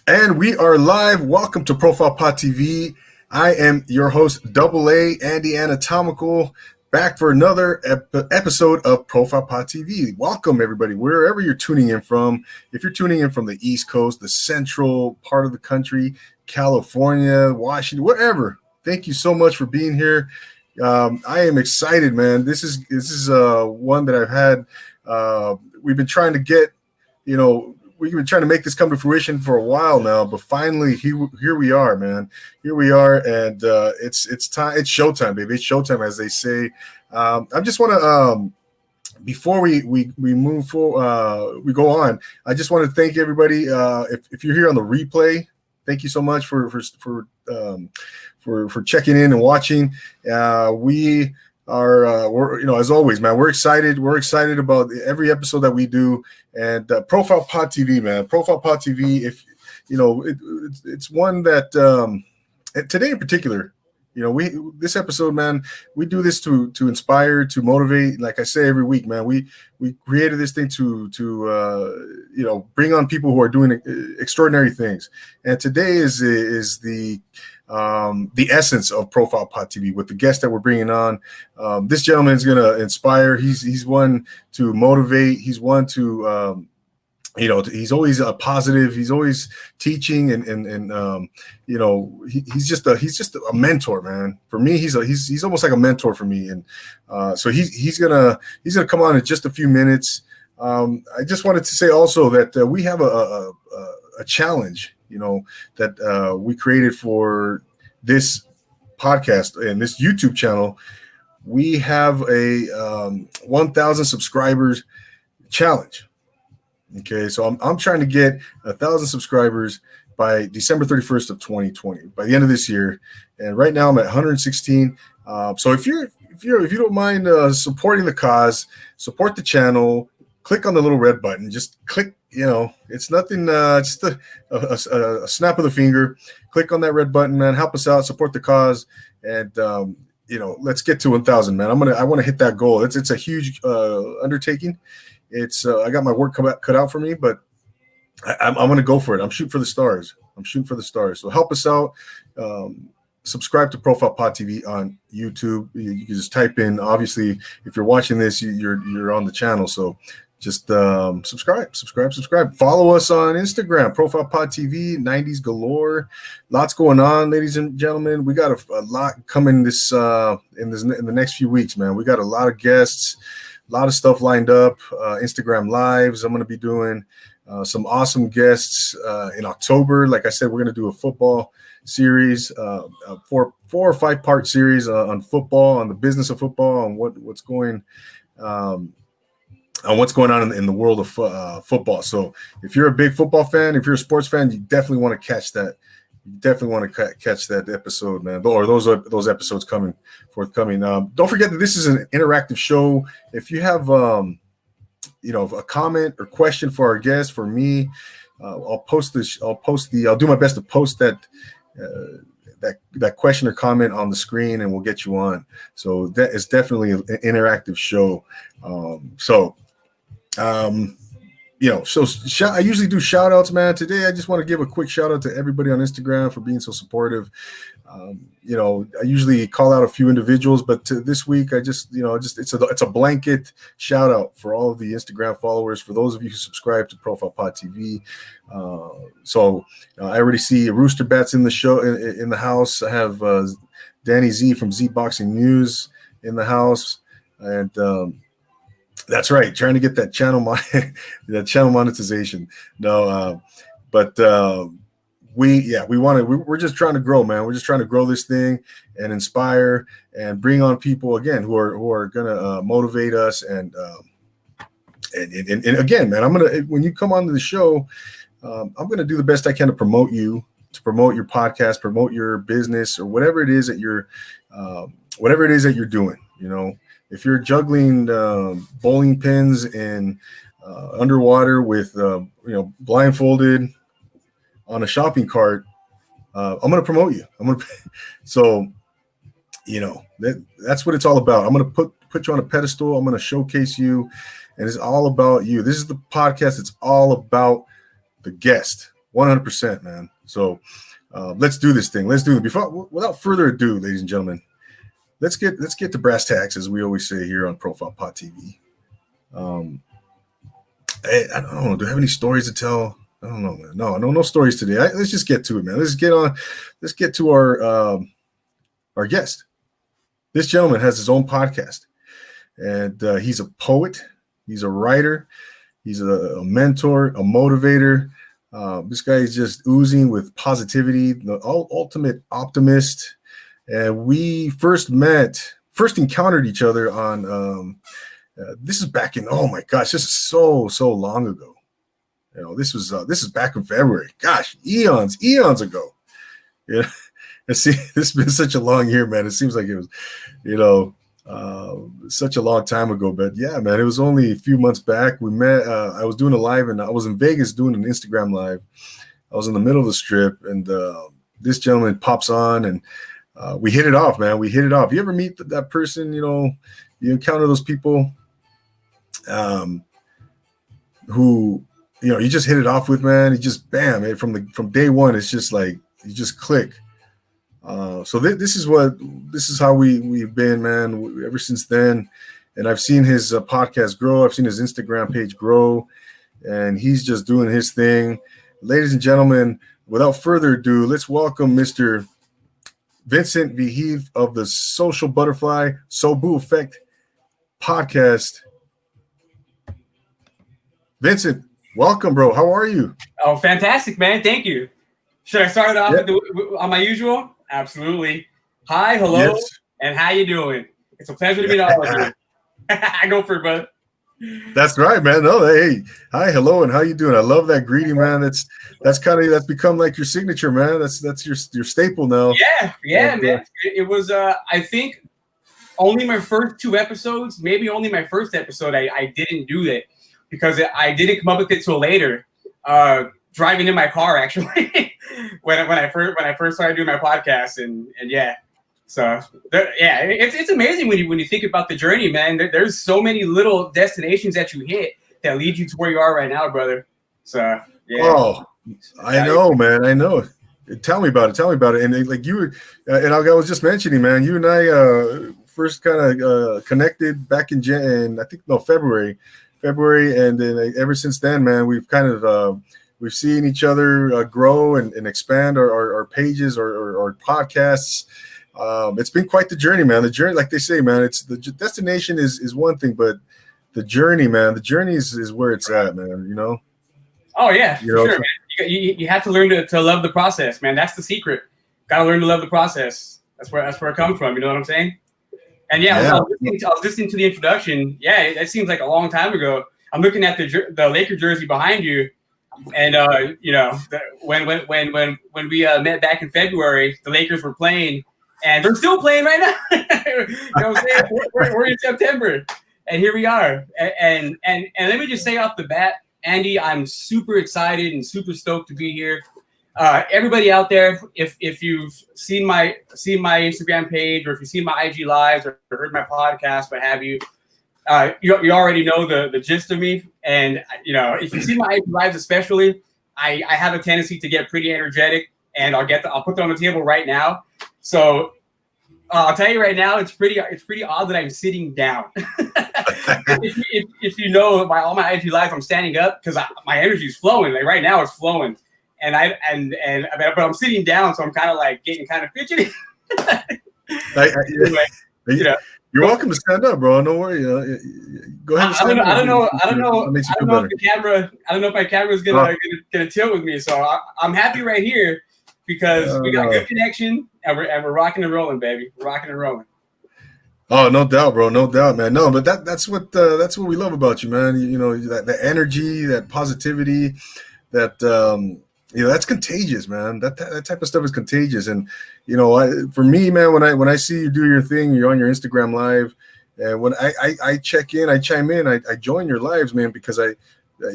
And we are live. Welcome to Profile Pod TV. I am your host, Double A, Andy Anatomical, back for another episode of Profile Pod TV. Welcome, everybody, wherever you're tuning in from. If you're tuning in from the East Coast, the central part of the country, California, Washington, wherever, thank you so much for being here. I am excited, man. This is one that I've had. We've been trying to get, we've been trying to make this come to fruition for a while now, but finally here we are, man. Here we are, and it's time. It's showtime, baby. It's showtime, as they say. I just want to, before we move forward, we go on. I just want to thank everybody. If you're here on the replay, thank you so much for checking in and watching. We are we're as always, man, we're excited about every episode that we do. And Profile Pod TV, man, Profile Pod TV, if it's one that today in particular, this episode, man, we do this to inspire, to motivate. Like I say every week, man, we created this thing to bring on people who are doing extraordinary things. And today is the essence of Profile Pod TV with the guest that we're bringing on. This gentleman is going to inspire. He's one to motivate. He's one to he's always positive. He's always teaching, and he's just a mentor, man. For me, he's almost like a mentor for me. And so he's gonna come on in just a few minutes. I just wanted to say also that we have a challenge, that we created for this podcast and this YouTube channel. We have a 1,000 subscribers challenge. Okay, so I'm trying to get 1,000 subscribers by December 31st of 2020, by the end of this year. And right now I'm at 116. So if you don't mind supporting the cause, support the channel, click on the little red button. Just click. It's nothing. Just a snap of the finger. Click on that red button, man. Help us out. Support the cause, and let's get to 1,000, man. I want to hit that goal. It's a huge undertaking. It's I got my work cut out for me, but I'm going to go for it. I'm shooting for the stars. So help us out. Subscribe to Profile Pod TV on YouTube. You can just type in. Obviously, if you're watching this, you're on the channel. So just subscribe. Follow us on Instagram, Profile Pod TV, 90s galore. Lots going on, ladies and gentlemen. We got a lot coming in the next few weeks, man. We got a lot of guests. A lot of stuff lined up, Instagram lives. I'm going to be doing some awesome guests in October. Like I said, we're going to do a football series, a 4 or 5 part series on football, on the business of football, on what's going on in the world of football. So if you're a big football fan, if you're a sports fan, you definitely want to catch that. You definitely want to catch that episode, man, or those episodes forthcoming. Don't forget that this is an interactive show. If you have, a comment or question for our guest, for me, I'll post this. I'll do my best to post that question or comment on the screen, and we'll get you on. So that is definitely an interactive show. I usually do shout outs, man. Today, I just want to give a quick shout out to everybody on Instagram for being so supportive. I usually call out a few individuals, but this week, I just it's a blanket shout out for all of the Instagram followers, for those of you who subscribe to Profile Pod TV. I already see Rooster Bats in the show, in the house. I have Danny Z from Z Boxing News in the house, and that's right, trying to get that channel monetization. No, but we're just trying to grow, man. We're just trying to grow this thing and inspire and bring on people again who are gonna motivate us. And again, man, when you come onto the show, I'm gonna do the best I can to promote your podcast, promote your business, or whatever it is that you're doing. If you're juggling bowling pins in underwater with blindfolded on a shopping cart, I'm going to promote you. That's what it's all about. I'm going to put you on a pedestal. I'm going to showcase you, and it's all about you. This is the podcast. It's all about the guest. 100%, man. So let's do this thing. Let's do it. Without further ado, ladies and gentlemen, let's get to brass tacks, as we always say here on Profile Pod TV. I don't know. Do I have any stories to tell? I don't know, man. No stories today. Let's just get to it, man. Let's get to our guest. This gentleman has his own podcast, and he's a poet. He's a writer. He's a mentor, a motivator. This guy is just oozing with positivity, the ultimate optimist. And we first encountered each other on, this is back in, oh my gosh, this is so long ago. You know, this is back in February. Gosh, eons ago. Yeah. And see, this has been such a long year, man. It seems like it was, such a long time ago. But yeah, man, it was only a few months back. We met. I was doing a live, and I was in Vegas doing an Instagram live. I was in the middle of the strip, and this gentleman pops on, and we hit it off, man. We hit it off. You ever meet that person? You encounter those people who you just hit it off with, man. You just bam, from day one. It's just like you just click. So this is how we've been, man, ever since then. And I've seen his podcast grow. I've seen his Instagram page grow, and he's just doing his thing. Ladies and gentlemen, without further ado, let's welcome Mr. Vincent Vigil of the Social Butterfly Sobu Effect podcast. Vincent, welcome, bro. How are you? Oh, fantastic, man. Thank you. Should I start it off on my usual? Absolutely. Hi, hello, yes. And how you doing? It's a pleasure to meet all of you. I go for it, brother. That's right, man. No, hey, hi, hello, and how you doing? I love that greeting, man. That's become like your signature, man. That's your staple now. Yeah, and, man. It was I think only my first two episodes, maybe only my first episode. I didn't do that because I didn't come up with it till later. Driving in my car, actually, when I first started doing my podcast, and yeah, so it's amazing when you think about the journey, man. There's so many little destinations that you hit that lead you to where you are right now, brother. So yeah. Oh, I know, man. I know. Tell me about it. And like you, and I was just mentioning, man, you and I first kind of connected back in February, and then ever since then, man, we've kind of we've seen each other grow and expand our pages or our podcasts. It's been quite the journey, man. The journey, like they say, man, it's the destination is one thing, but the journey, man, the journey is where it's at, man. Oh yeah, for sure, man. You have to learn to love the process, man. That's the secret. Got to learn to love the process. That's where it comes from. You know what I'm saying? And I was listening to the introduction. Yeah, it seems like a long time ago. I'm looking at the Laker jersey behind you. And when we met back in February, the Lakers were playing, and they're still playing right now. You know what I'm saying? We're in September, and here we are. And let me just say off the bat, Andy, I'm super excited and super stoked to be here. Everybody out there, if you've seen my Instagram page, or if you've seen my IG lives, or heard my podcast, what have you. You already know the gist of me, and if you see my lives, especially, I have a tendency to get pretty energetic, and I'll put that on the table right now. So I'll tell you right now, it's pretty odd that I'm sitting down. if you know all my IG lives, I'm standing up because my energy is flowing. Like right now, it's flowing, but I'm sitting down, so I'm kind of like getting kind of fidgety. Anyway, You're welcome to stand up, bro. No worry. Go ahead. I don't know if my camera's gonna tilt with me. So I'm happy right here because we got good connection and we're rocking and rolling, baby. We're rocking and rolling. Oh, no doubt, bro. No doubt, man. No, but that's what we love about you, man. That energy, that positivity, that that's contagious, man. That type of stuff is contagious. And for me, man, when I see you do your thing, you're on your Instagram live, and when I check in, I chime in, I join your lives, man, because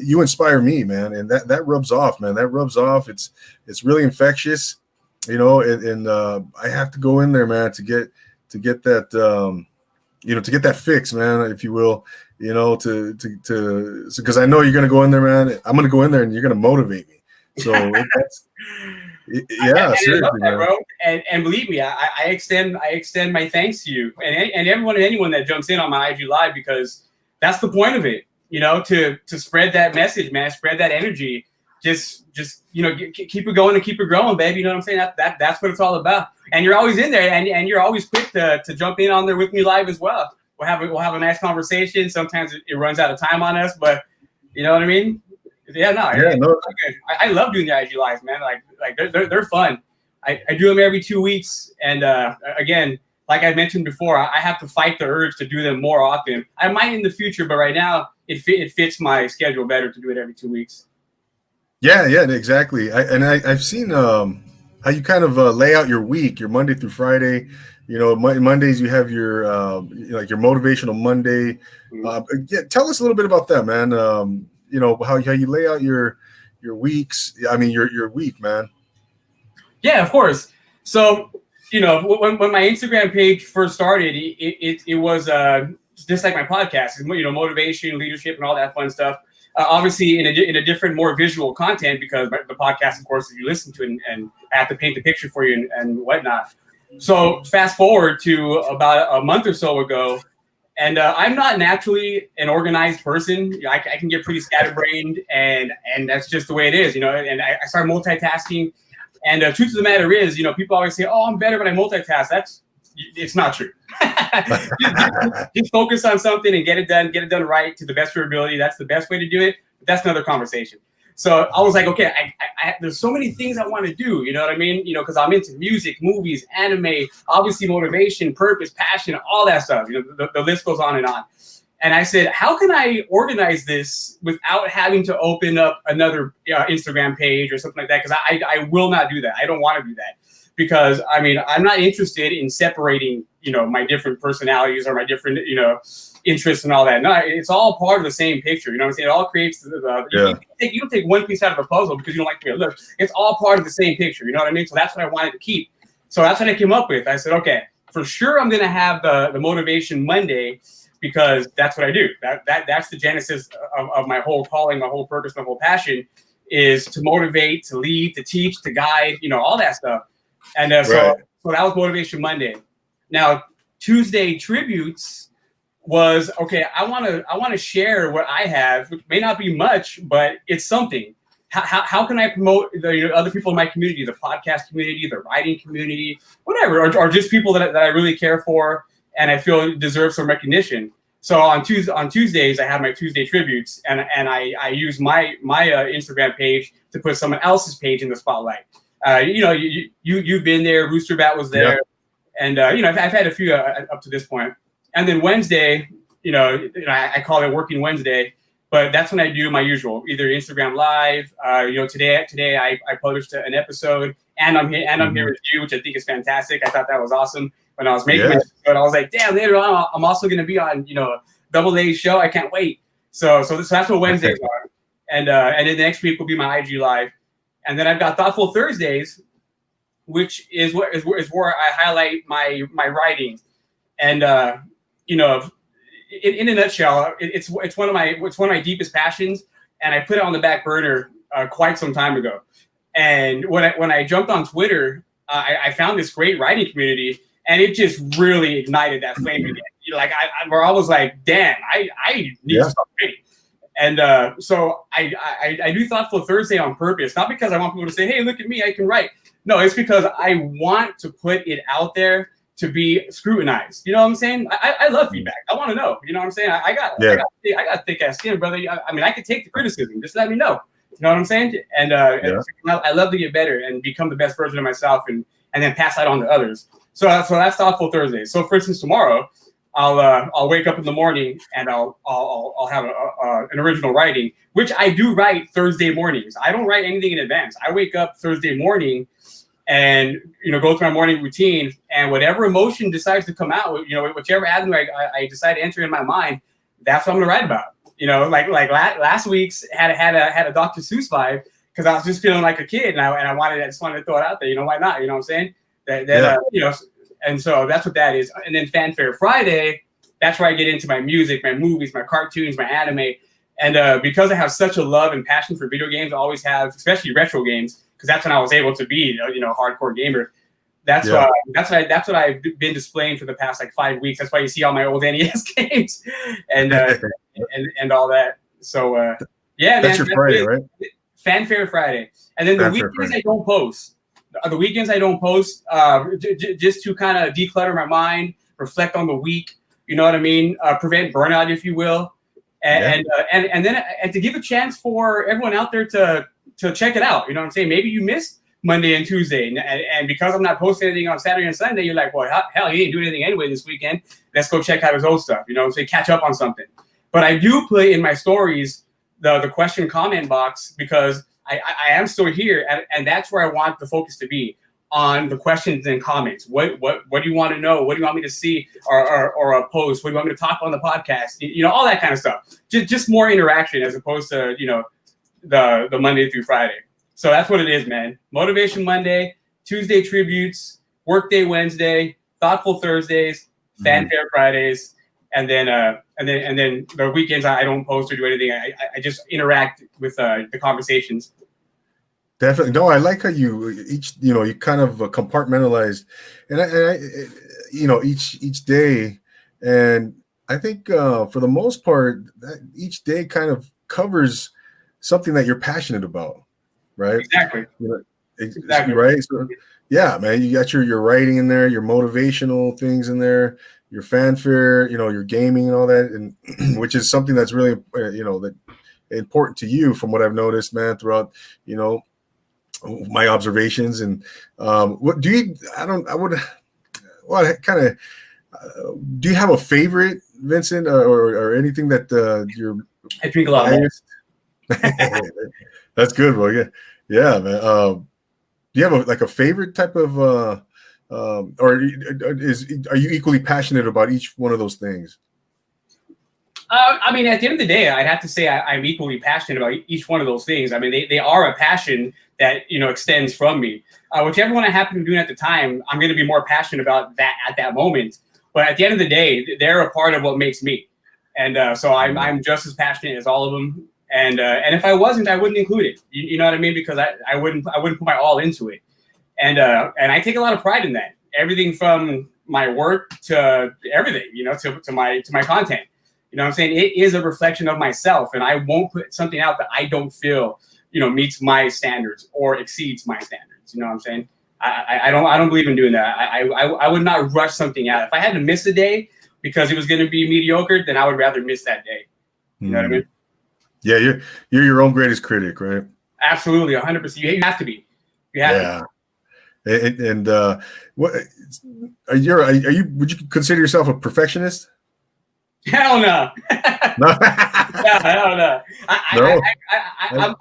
you inspire me, man, and that rubs off, man. That rubs off. It's really infectious, and I have to go in there, man, to get that to get that fix, man, if you will, because I know you're gonna go in there, man. I'm gonna go in there and you're gonna motivate me. So yeah, seriously, that, bro. And believe me, I extend my thanks to you and everyone and anyone that jumps in on my IG live, because that's the point of it, to spread that message, man, spread that energy. Just keep it going and keep it growing, baby. You know what I'm saying? That's what it's all about. And you're always in there, and you're always quick to jump in on there with me live as well. We'll have a nice conversation. Sometimes it runs out of time on us, but you know what I mean? Yeah, no. I love doing the IG lives, man. Like they're fun. I do them every 2 weeks, and again, like I mentioned before, I have to fight the urge to do them more often. I might in the future, but right now it fits my schedule better to do it every 2 weeks. Yeah, exactly. I've seen how you kind of lay out your week, your Monday through Friday. Mondays you have your your Motivational Monday. Tell us a little bit about that, man. How you lay out your weeks. I mean, your week, man. Yeah, of course. So when my Instagram page first started, it was just like my podcast, motivation, leadership, and all that fun stuff. Obviously, in a different, more visual content, because the podcast, of course, you listen to it and I have to paint the picture for you and whatnot. So fast forward to about a month or so ago, and I'm not naturally an organized person. I can get pretty scatterbrained, and that's just the way it is, And I start multitasking. And the truth of the matter is, people always say, "Oh, I'm better when I multitask." It's not true. just focus on something and get it done right to the best of your ability. That's the best way to do it. But that's another conversation. So I was like, okay, I there's so many things I want to do. You know what I mean? Because I'm into music, movies, anime, obviously motivation, purpose, passion, all that stuff. The list goes on and on. And I said, how can I organize this without having to open up another Instagram page or something like that? Because I will not do that. I don't want to do that. Because I'm not interested in separating, my different personalities or my different, interests and all that. No, it's all part of the same picture. You know what I'm saying? It all creates you don't take one piece out of the puzzle because you don't like the way it looks. It's all part of the same picture. You know what I mean? So that's what I wanted to keep. So that's what I came up with. I said, okay, for sure, I'm going to have the Motivation Monday, because that's what I do. That's the genesis of my whole calling, my whole purpose, my whole passion is to motivate, to lead, to teach, to guide, all that stuff. And so that was Motivation Monday. Now, Tuesday Tributes was, okay, I want to share what I have, which may not be much, but it's something. How can I promote the other people in my community, the podcast community, the writing community, whatever, or just people that I really care for and I feel deserve some recognition. So on Tuesdays, I have my Tuesday Tributes, and I use my Instagram page to put someone else's page in the spotlight. You've been there. Rooster Bat was there, and I've had a few up to this point. And then Wednesday, I call it Working Wednesday, but that's when I do my usual, either Instagram Live. Today I published an episode, and I'm here with you, which I think is fantastic. I thought that was awesome. When I was making it, I was like, damn, later on, I'm also going to be on, Double A's show. I can't wait. So that's what Wednesdays are. And then the next week will be my IG Live. And then I've got Thoughtful Thursdays, which is where I highlight my writing. And, in a nutshell, it's one of my deepest passions. And I put it on the back burner quite some time ago. And when I jumped on Twitter, I found this great writing community. And it just really ignited that flame again. Where I was like, damn, I need to start writing. And so I do Thoughtful Thursday on purpose, not because I want people to say, hey, look at me, I can write. No, it's because I want to put it out there to be scrutinized. You know what I'm saying? I love feedback. I want to know. You know what I'm saying? I got thick ass skin, brother. I could take the criticism. Just let me know. You know what I'm saying? And I love to get better and become the best version of myself, and then pass that on to others. So that's Thoughtful Thursday. So for instance, tomorrow I'll wake up in the morning and I'll have an original writing, which I do write Thursday mornings. I don't write anything in advance. I wake up Thursday morning and go through my morning routine, and whatever emotion decides to come out, whichever avenue I decide to enter in my mind, that's what I'm gonna write about. Like last week's had a Dr. Seuss vibe because I was just feeling like a kid, and I just wanted to throw it out there. Why not? You know what I'm saying? And so that's what that is. And then Fanfare Friday, that's where I get into my music, my movies, my cartoons, my anime. And because I have such a love and passion for video games, I always have, especially retro games, because that's when I was able to be, a hardcore gamer. That's what I've been displaying for the past like 5 weeks. That's why you see all my old NES games and all that. So yeah, that's man, your Friday, right? Fanfare Friday, and then the weekends I don't post. The weekends I don't post just to kind of declutter my mind, reflect on the week. You know what I mean? Prevent burnout, if you will, and then to give a chance for everyone out there to check it out. You know what I'm saying? Maybe you missed Monday and Tuesday, and because I'm not posting anything on Saturday and Sunday, you're like, well, hell, he didn't do anything anyway this weekend. Let's go check out his old stuff. You know what I'm saying? Catch up on something. But I do play in my stories the question comment box because I am still here, and that's where I want the focus to be, on the questions and comments. What do you want to know? What do you want me to see or a post? What do you want me to talk on the podcast? All that kind of stuff. Just more interaction as opposed to the Monday through Friday. So that's what it is, man. Motivation Monday, Tuesday tributes, Workday Wednesday, Thoughtful Thursdays, Fanfare Fridays, and then the weekends I don't post or do anything. I just interact with the conversations. Definitely. No, I like how you kind of compartmentalized, and each day, and I think for the most part, each day kind of covers something that you're passionate about, right? Exactly. Exactly. Right. So, yeah, man, you got your writing in there, your motivational things in there, your fanfare, your gaming and all that, and which is something that's really, that important to you from what I've noticed, man, throughout, my observations. And what do you? Do you have a favorite, Vincent, or anything that you're? I drink a lot of water. That's good, bro. Yeah, man. Do you have a favorite type of, or are you equally passionate about each one of those things? I mean, at the end of the day, I'd have to say I'm equally passionate about each one of those things. I mean, they are a passion that extends from me. Whichever one I happen to be doing at the time, I'm going to be more passionate about that at that moment. But at the end of the day, they're a part of what makes me, and so I'm just as passionate as all of them. And if I wasn't, I wouldn't include it. You know what I mean? Because I wouldn't put my all into it. And I take a lot of pride in that. Everything from my work to everything, to my content. You know what I'm saying? It is a reflection of myself, and I won't put something out that I don't feel, meets my standards or exceeds my standards. You know what I'm saying? I don't believe in doing that. I would not rush something out. If I had to miss a day because it was going to be mediocre, then I would rather miss that day. You know what I mean? Yeah, you're your own greatest critic, right? Absolutely, 100%. You have to be. You have to be. And what are you? Would you consider yourself a perfectionist? Hell no. No. Yeah, hell no.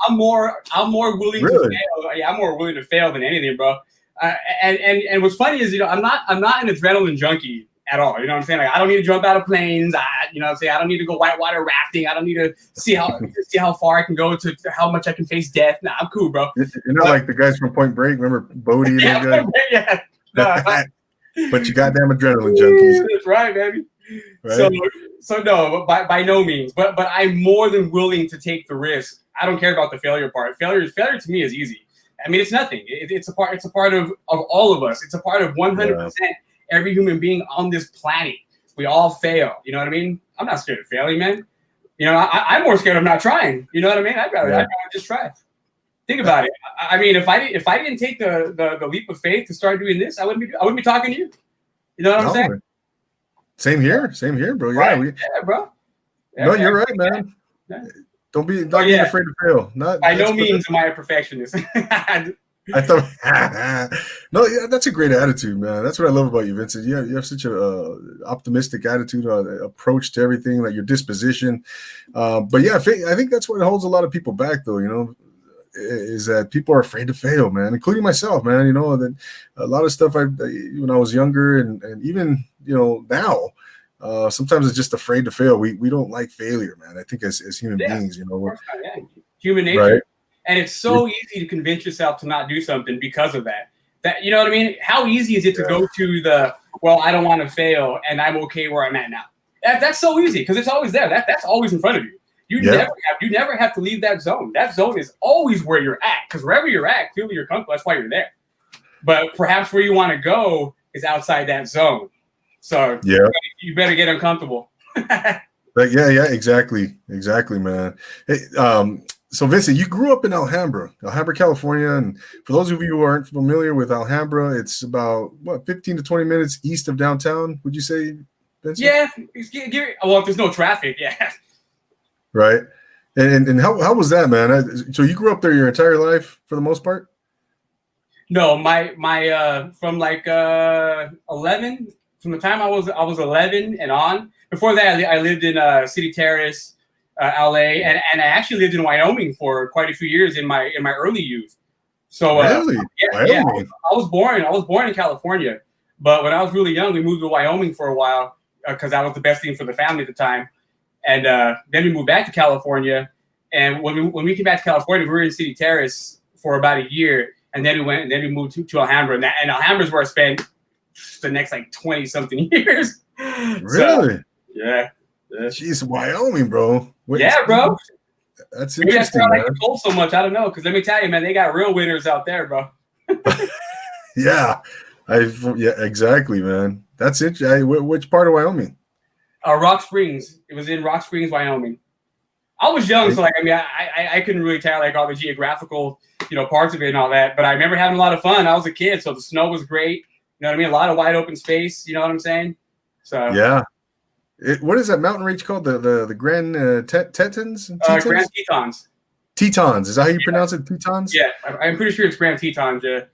I'm more willing to fail. Yeah, I'm more willing to fail than anything, bro. And what's funny is, I'm not an adrenaline junkie at all. You know what I'm saying? Like, I don't need to jump out of planes. You know what I'm saying? I don't need to go whitewater rafting. I don't need to see how far I can go to how much I can face death. Nah, I'm cool, bro. You're not like the guys from Point Break. Remember Bodie and those guys? Yeah. No, but you goddamn adrenaline junkies. That's right, baby. Right? So no, by no means. But I'm more than willing to take the risk. I don't care about the failure part. Failure to me is easy. I mean, it's nothing. It's a part of all of us. It's a part of 100% every human being on this planet. We all fail. You know what I mean? I'm not scared of failing, man. I'm more scared of not trying. You know what I mean? I'd rather just try. Think about it. I mean, if I didn't take the leap of faith to start doing this, I wouldn't be talking to you. You know what I'm saying? Same here, bro. Yeah, right. Bro. Yeah, no, you're right, man. Yeah. Don't be afraid to fail. By no means am I a perfectionist. I thought, no, yeah, that's a great attitude, man. That's what I love about you, Vincent. You have such a optimistic attitude, approach to everything, like your disposition. But yeah, I think that's what holds a lot of people back, though. Is that people are afraid to fail, man, including myself, man. That a lot of stuff when I was younger, and even now. Sometimes it's just afraid to fail. We don't like failure, man. I think as human beings, human nature. Right? And it's so easy to convince yourself to not do something because of that. You know what I mean? How easy is it to go to I don't want to fail and I'm okay where I'm at now? That's so easy because it's always there. That's always in front of you. You never have to leave that zone. That zone is always where you're at, because wherever you're at, clearly you're comfortable. That's why you're there. But perhaps where you want to go is outside that zone. So you better get uncomfortable. Exactly, man. Hey, so Vincent, you grew up in Alhambra, California, and for those of you who aren't familiar with Alhambra, it's about 15 to 20 minutes east of downtown. Would you say, Vincent? Yeah. Well, if there's no traffic, yeah. Right. And how was that, man? So you grew up there your entire life for the most part? No, my from like 11, from the time I was 11 and on. Before that, I lived in City Terrace, LA, and I actually lived in Wyoming for quite a few years in my early youth. So really? I was born in California, but when I was really young, we moved to Wyoming for a while because that was the best thing for the family at the time. And then we moved back to California. And when we came back to California, we were in City Terrace for about a year. And then we moved to Alhambra. And Alhambra is where I spent the next like 20 something years. Really? So, yeah. Jeez, Wyoming, bro. Bro. That's Maybe interesting. Maybe I like the cold so much. I don't know. Because let me tell you, man, they got real winters out there, bro. Yeah, exactly, man. That's it. Which part of Wyoming? Rock Springs. It was in Rock Springs, Wyoming. I was young, so I couldn't really tell like all the geographical, parts of it and all that. But I remember having a lot of fun. I was a kid, so the snow was great. You know what I mean? A lot of wide open space. You know what I'm saying? So yeah. What is that mountain range called? The Grand Tetons? Grand Tetons. Tetons. Is that how you pronounce it? Tetons? Yeah, I'm pretty sure it's Grand Tetons. Yeah.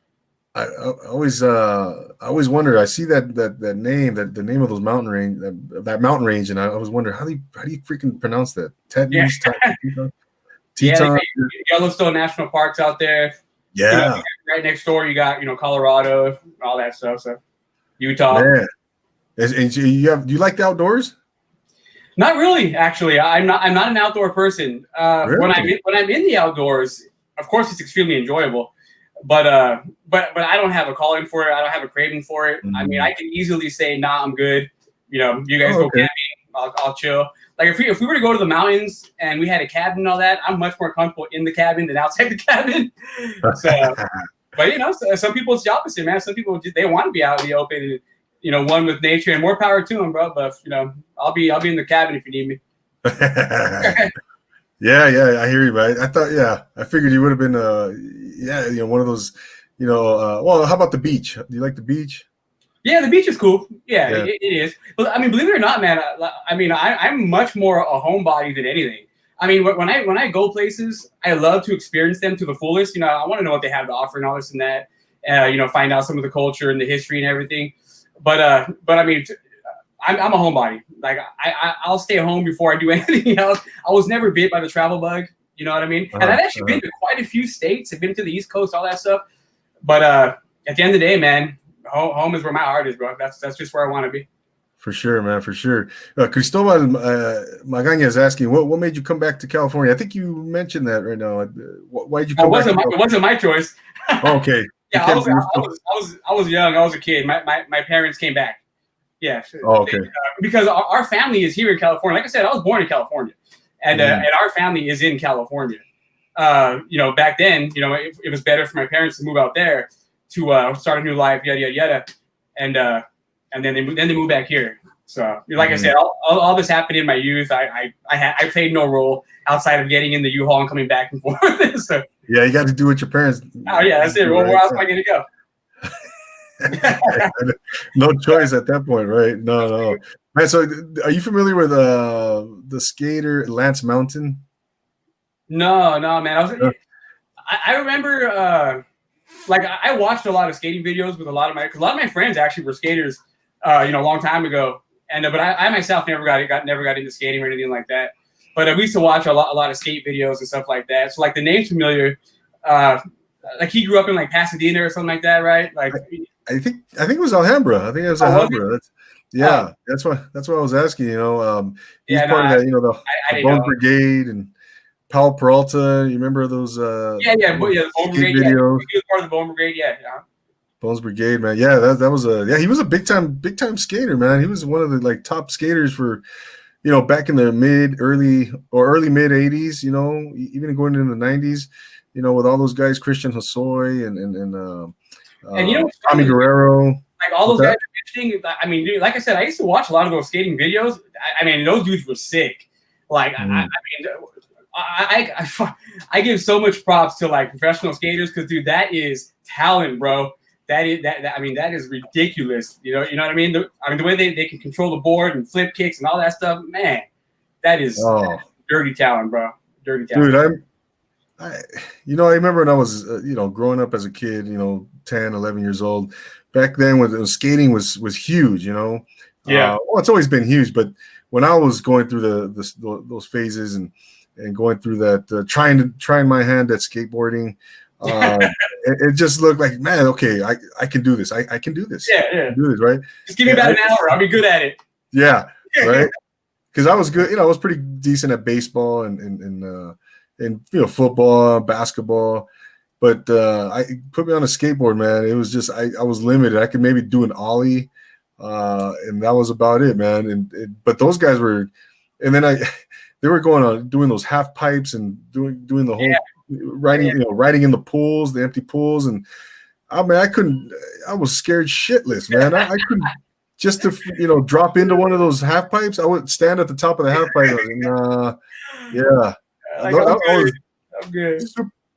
I always wonder. I see that name, the name of those mountain range, that mountain range, and I always wonder how do you freaking pronounce that? Tetons. Yeah, Yellowstone National Park's out there. Yeah. Right next door, you got Colorado, all that stuff. So Utah. Man. And do you like the outdoors? Not really, actually. I'm not an outdoor person. Really? When I'm in the outdoors, of course, it's extremely enjoyable. But I don't have a calling for it. I don't have a craving for it. Mm-hmm. I mean, I can easily say, "Nah, I'm good." You guys go camping. I'll chill. Like if we were to go to the mountains and we had a cabin and all that, I'm much more comfortable in the cabin than outside the cabin. So, but some people it's the opposite, man. Some people they want to be out in the open and one with nature, and more power to them, bro. But I'll be in the cabin if you need me. Yeah, I hear you, man. I figured you would have been, one of those, well, how about the beach? Do you like the beach? Yeah, the beach is cool. Yeah. It is. But I mean, believe it or not, man, I'm much more a homebody than anything. I mean, when I go places, I love to experience them to the fullest. I want to know what they have to offer and all this and that. Find out some of the culture and the history and everything. But I mean, I'm a homebody. Like I'll stay home before I do anything else. I was never bit by the travel bug. You know what I mean? And I've actually been to quite a few states. I've been to the East Coast, all that stuff. But at the end of the day, man, home is where my heart is, bro. That's just where I want to be. For sure, man. For sure. Cristobal Magaña is asking, what made you come back to California? I think you mentioned that right now. Why did you come back? It wasn't my choice. Okay. Yeah, I was young. I was a kid. My parents came back. Yeah. Oh, okay. Because our family is here in California. Like I said, I was born in California, and our family is in California. Back then, it was better for my parents to move out there to start a new life, yada yada yada, and then they moved back here. So, like I said, all this happened in my youth. I played no role outside of getting in the U-Haul and coming back and forth. So, yeah, you got to do what your parents. Oh yeah, that's it. Well, where else am I going to go? No choice at that point, right? No. Man, so are you familiar with the skater Lance Mountain? No, man. I remember I watched a lot of skating videos with a lot of my friends actually were skaters, a long time ago. And but I myself never got into skating or anything like that. But we used to watch a lot of skate videos and stuff like that. So like the name's familiar. Like he grew up in like Pasadena or something like that, right? Like I think it was Alhambra. I think it was Alhambra. That's what I was asking. He's part of that. The Bones Brigade and Powell Peralta. You remember those? The Bone Brigade videos. He was part of the Bone Brigade. Yeah. Bones Brigade, man. Yeah, that was he was a big time skater, man. He was one of the like top skaters for back in the early mid 80s, even going into the 90s, with all those guys, Christian Hosoi and Tommy Guerrero. Like all those guys are interesting. I mean, dude, like I said, I used to watch a lot of those skating videos. I mean, those dudes were sick. Like, I give so much props to like professional skaters because, dude, that is talent, bro. That is ridiculous. You know what I mean? The way they can control the board and flip kicks and all that stuff, man, that is dirty talent, bro. Dirty talent. Dude, I remember when I was, growing up as a kid, 10, 11 years old. Back then, when skating was huge, Yeah. Well, it's always been huge, but when I was going through those phases and going through that, trying my hand at skateboarding, it just looked like, man, okay, I can do this. I can do this. Yeah. I can do this, right? Just give me about an hour. I'll be good at it. Yeah, right. Because I was good. I was pretty decent at baseball and football, basketball. But I put me on a skateboard, man. It was just I was limited. I could maybe do an ollie, and that was about it, man. But those guys were, and then they were going on doing those half pipes and doing the whole riding in the pools, the empty pools, and I was scared shitless, man. I couldn't just to drop into one of those half pipes. I would stand at the top of the half pipe, and I'm good.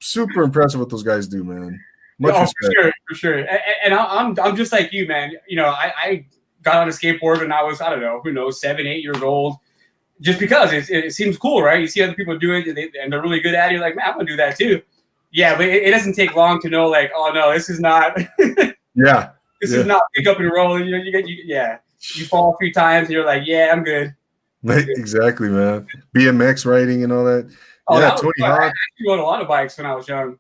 Super impressive what those guys do, man. Much respect. For sure. And I'm just like you, man. I got on a skateboard when I was, I don't know, 7, 8 years old, just because it seems cool, right? You see other people do it and they're really good at it. You're like, man, I'm gonna do that too. Yeah, but it doesn't take long to know, like, oh no, this is not. Yeah. This is not pick up and roll. You fall 3 times and you're like, yeah, I'm good. Exactly, man. BMX riding and all that. Oh, yeah, Tony Hawk. I actually rode a lot of bikes when I was young.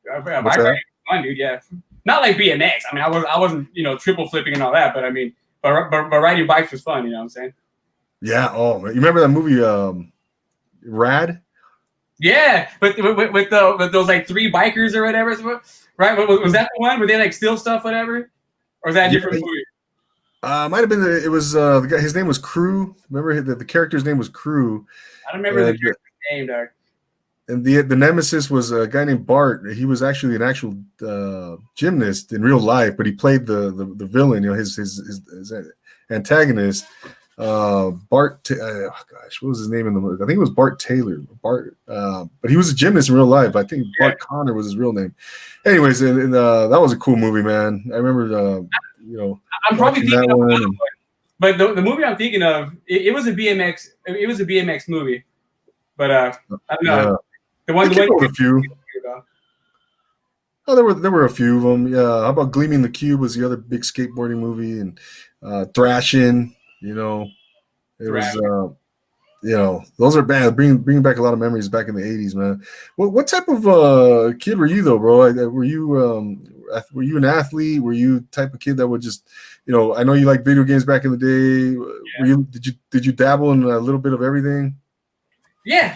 Bike riding was fun, dude. Yeah, not like BMX. I mean, I wasn't triple flipping and all that, but I mean, but riding bikes was fun. You know what I'm saying? Yeah. Oh, man. You remember that movie, Rad? Yeah, with those like 3 bikers or whatever, right? Was that the one where they like steal stuff, whatever, or was that a different movie? Might have been. It was the guy. His name was Crew. Remember the character's name was Crew. I don't remember the character's name, dog. And the nemesis was a guy named Bart. He was actually an actual gymnast in real life, but he played the villain. His antagonist. Bart. What was his name in the movie? I think it was Bart Taylor. But he was a gymnast in real life. I think Bart Connor was his real name. Anyways, and that was a cool movie, man. I remember. I'm probably thinking of another one, but the movie I'm thinking of, it was a BMX. It was a BMX movie, but I don't know. Yeah. The one. A few. Oh, there were a few of them. Yeah. How about Gleaming the Cube was the other big skateboarding movie, and Thrashing. It was. Those are bad. Bringing back a lot of memories back in the 80s, man. What type of kid were you though, bro? Were you an athlete? Were you the type of kid that would just, I know you like video games back in the day. Yeah. Did you dabble in a little bit of everything? Yeah,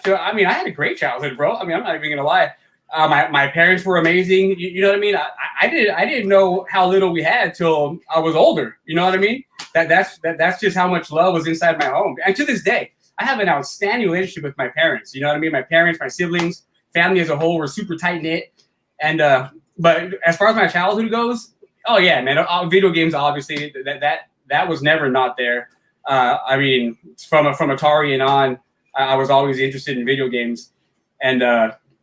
So I had a great childhood, bro. I'm not even gonna lie. My parents were amazing. You know what I mean? I didn't know how little we had till I was older. You know what I mean? That's just how much love was inside my home. And to this day, I have an outstanding relationship with my parents. You know what I mean? My parents, my siblings, family as a whole, were super tight knit. And but as far as my childhood goes, oh yeah, man, video games obviously that was never not there. From Atari and on, I was always interested in video games. And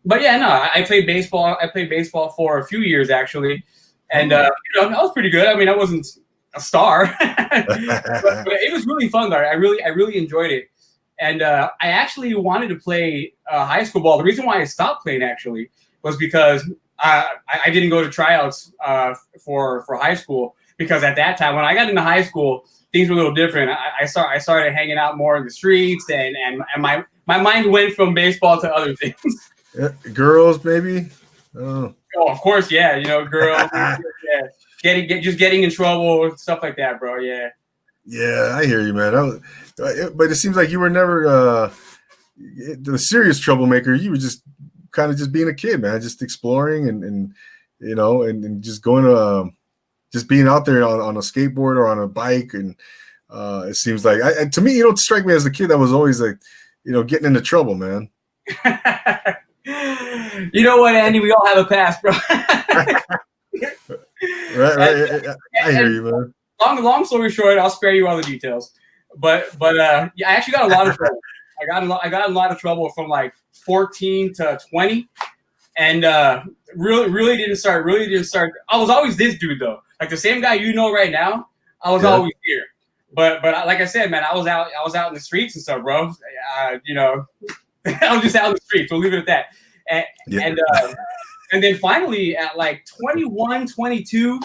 but yeah, no, I played baseball. I played baseball for a few years actually, and I was pretty good. I wasn't a star, but it was really fun though. I really enjoyed it, and I actually wanted to play high school ball. The reason why I stopped playing actually was because I didn't go to tryouts for high school, because at that time when I got into high school, things were a little different. I started hanging out more in the streets, and my mind went from baseball to other things. Girls, maybe. Oh, of course, yeah. Girls, yeah. Getting in trouble, stuff like that, bro. Yeah. Yeah, I hear you, man. But it seems like you were never the serious troublemaker. You were just kind of just being a kid, man, just exploring and just going to just being out there on a skateboard or on a bike and It seems like to me, you don't strike me as the kid that was always like, getting into trouble, man. You know what, Andy? We all have a past, bro. Right. I hear you, man. Long story short, I'll spare you all the details. But yeah, I actually got a lot of trouble. I got a lot of trouble from like 14 to 20, and really didn't start. I was always this dude though, like the same guy right now. I was always here. But like I said, man, I was out in the streets and stuff, bro. I was just out in the streets. We'll leave it at that. And then finally at like 21, 22,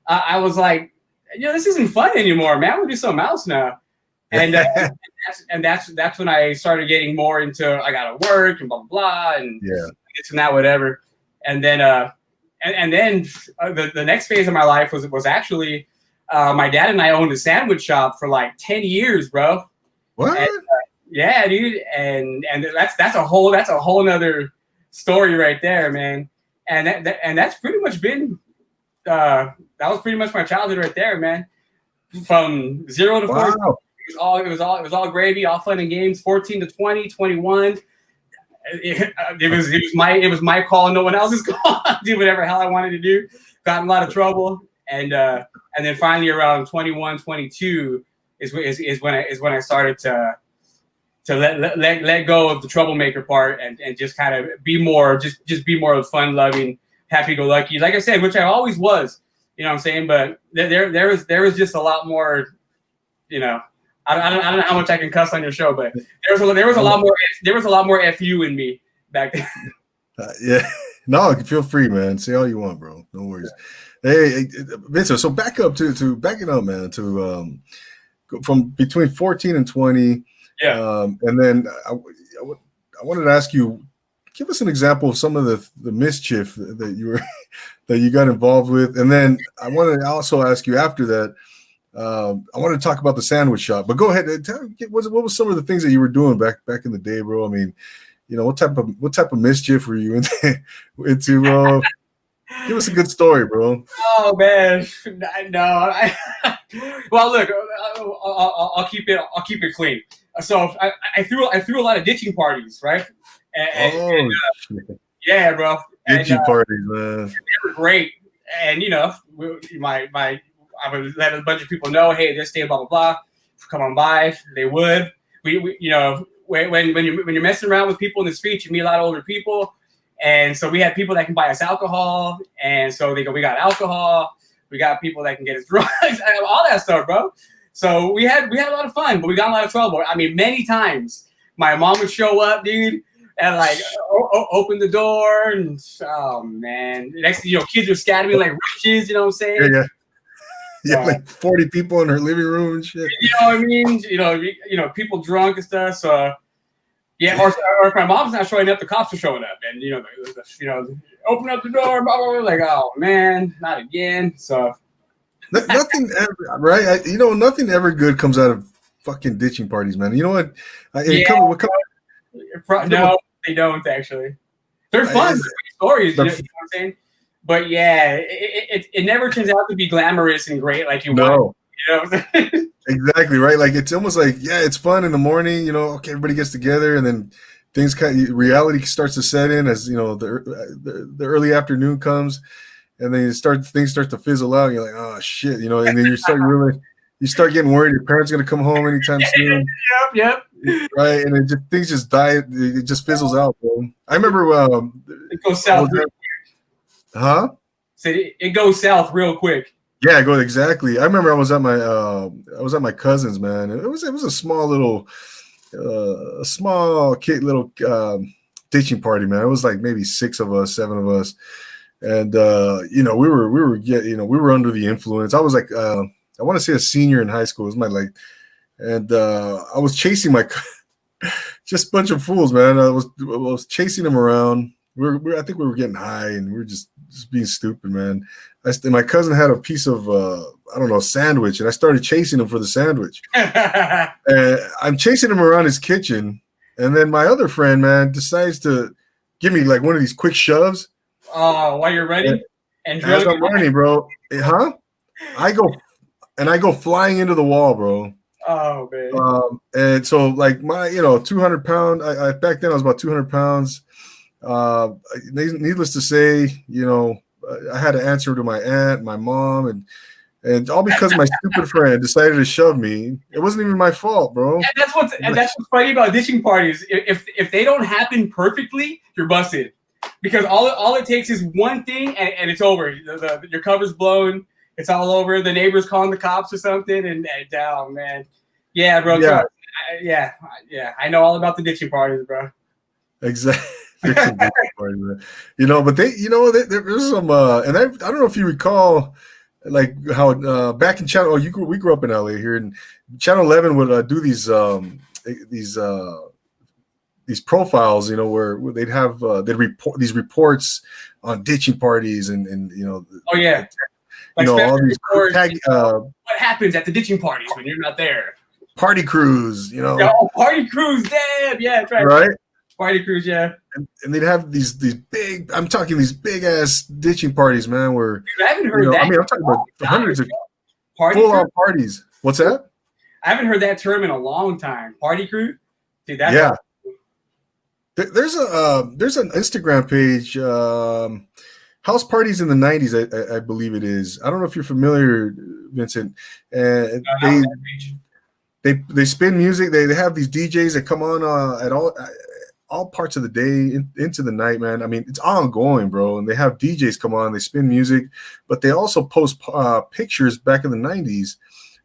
I was like, this isn't fun anymore, man. We'll do something else now. And that's when I started getting more into I gotta work and blah blah blah and this and that whatever. And then the next phase of my life was actually my dad and I owned a sandwich shop for like 10 years, bro. What? And, yeah, dude. And that's a whole nother story right there, man. And that's pretty much been that was pretty much my childhood right there, man. From 0 to 4, it was all gravy, all fun and games. 14 to 20, 21. It was my call, no one else's call. Do whatever hell I wanted to do. Got in a lot of trouble, and then finally around 21, 22 is when I started to let go of the troublemaker part and just kind of be more be more of fun loving, happy go lucky. Like I said, which I always was, you know what I'm saying. But there was just a lot more, I don't know how much I can cuss on your show, but there was a lot more FU in me back then. Yeah, no, feel free, man. Say all you want, bro. No worries. Yeah. Hey, Vincent. So backing up, man. To from between 14 and 20. Yeah. And then I wanted to ask you, give us an example of some of the mischief that you got involved with, and then I wanted to also ask you after that. I wanted to talk about the sandwich shop, but go ahead. What was some of the things that you were doing back in the day, bro? I mean, what type of mischief were you into? Give us a good story, bro. Oh man, no. Well, look, I'll keep it clean. So I threw a lot of ditching parties, right? Yeah, bro. Ditching parties, man. They were great, and I would let a bunch of people know, hey, this day, blah blah blah, come on by. They would. We when you're messing around with people in the street, you meet a lot of older people, and so we had people that can buy us alcohol, and so they go, we got alcohol, we got people that can get us drugs, all that stuff, bro. So we had a lot of fun, but we got in a lot of trouble. I mean, many times my mom would show up, dude, and like open the door, and oh man, next thing kids were scattering like roaches. You know what I'm saying? Yeah, like 40 people in her living room and shit. You know what I mean? People drunk and stuff. So yeah, or if my mom's not showing up, the cops are showing up, and open up the door, blah, blah, blah, like, oh man, not again. So nothing ever, right? Nothing ever good comes out of fucking ditching parties, man. You know what? No, they don't actually. They're fun stories. You know what I'm saying? But yeah, it never turns out to be glamorous and great like you want. Exactly, right? Like it's almost like, yeah, it's fun in the morning, okay, everybody gets together, and then reality starts to set in as the early afternoon comes, and then things start to fizzle out, and you're like, oh shit, and then you start getting worried your parents are gonna come home anytime soon. Yep. Right, and things just die, it just fizzles out, bro. I remember it goes south. Huh? So it goes south real quick. Yeah, exactly. I remember I was at my cousin's, man. It was a small little ditching party, man. It was like maybe 6 of us, 7 of us, and we were under the influence. I was like, I want to say a senior in high school. It was and I was chasing just a bunch of fools, man. I was chasing them around. I think we were getting high, and we were just being stupid, man. My cousin had a piece of sandwich, and I started chasing him for the sandwich. And I'm chasing him around his kitchen, and then my other friend, man, decides to give me like one of these quick shoves. Oh, while you're ready? And as I'm running, bro. Huh? I go flying into the wall, bro. Oh man. And so like my, 200 pound, I back then I was about 200 pounds. Needless to say, I had to answer to my aunt, my mom, and all because my stupid friend decided to shove me. It wasn't even my fault, bro. And that's what's funny about ditching parties. If they don't happen perfectly, you're busted. Because all it takes is one thing and it's over. Your cover's blown. It's all over. The neighbor's calling the cops or something, and down, man. Yeah, bro. Yeah. Yeah. I know all about the ditching parties, bro. Exactly. But there's some, and I don't know if you recall, like how back in channel, we grew up in LA here, and Channel 11 would do these profiles, where they'd have they'd report these reports on ditching parties and oh yeah, like all these reports, what happens at the ditching parties when you're not there, party crews, party crews, damn, yeah, that's right, party crews, yeah, and they'd have these big, I'm talking these big ass ditching parties, man, where dude, I haven't heard that. I mean, I'm talking about hundreds of full on parties. What's that? I haven't heard that term in a long time. Party crew, dude. That's yeah. There's an Instagram page, House Parties in the 90s, I believe it is. I don't know if you're familiar, Vincent. And they spin music. They have these DJs that come on at all parts of the day into the night, man. I mean, it's ongoing, bro. And they have DJs come on. They spin music, but they also post pictures back in the 90s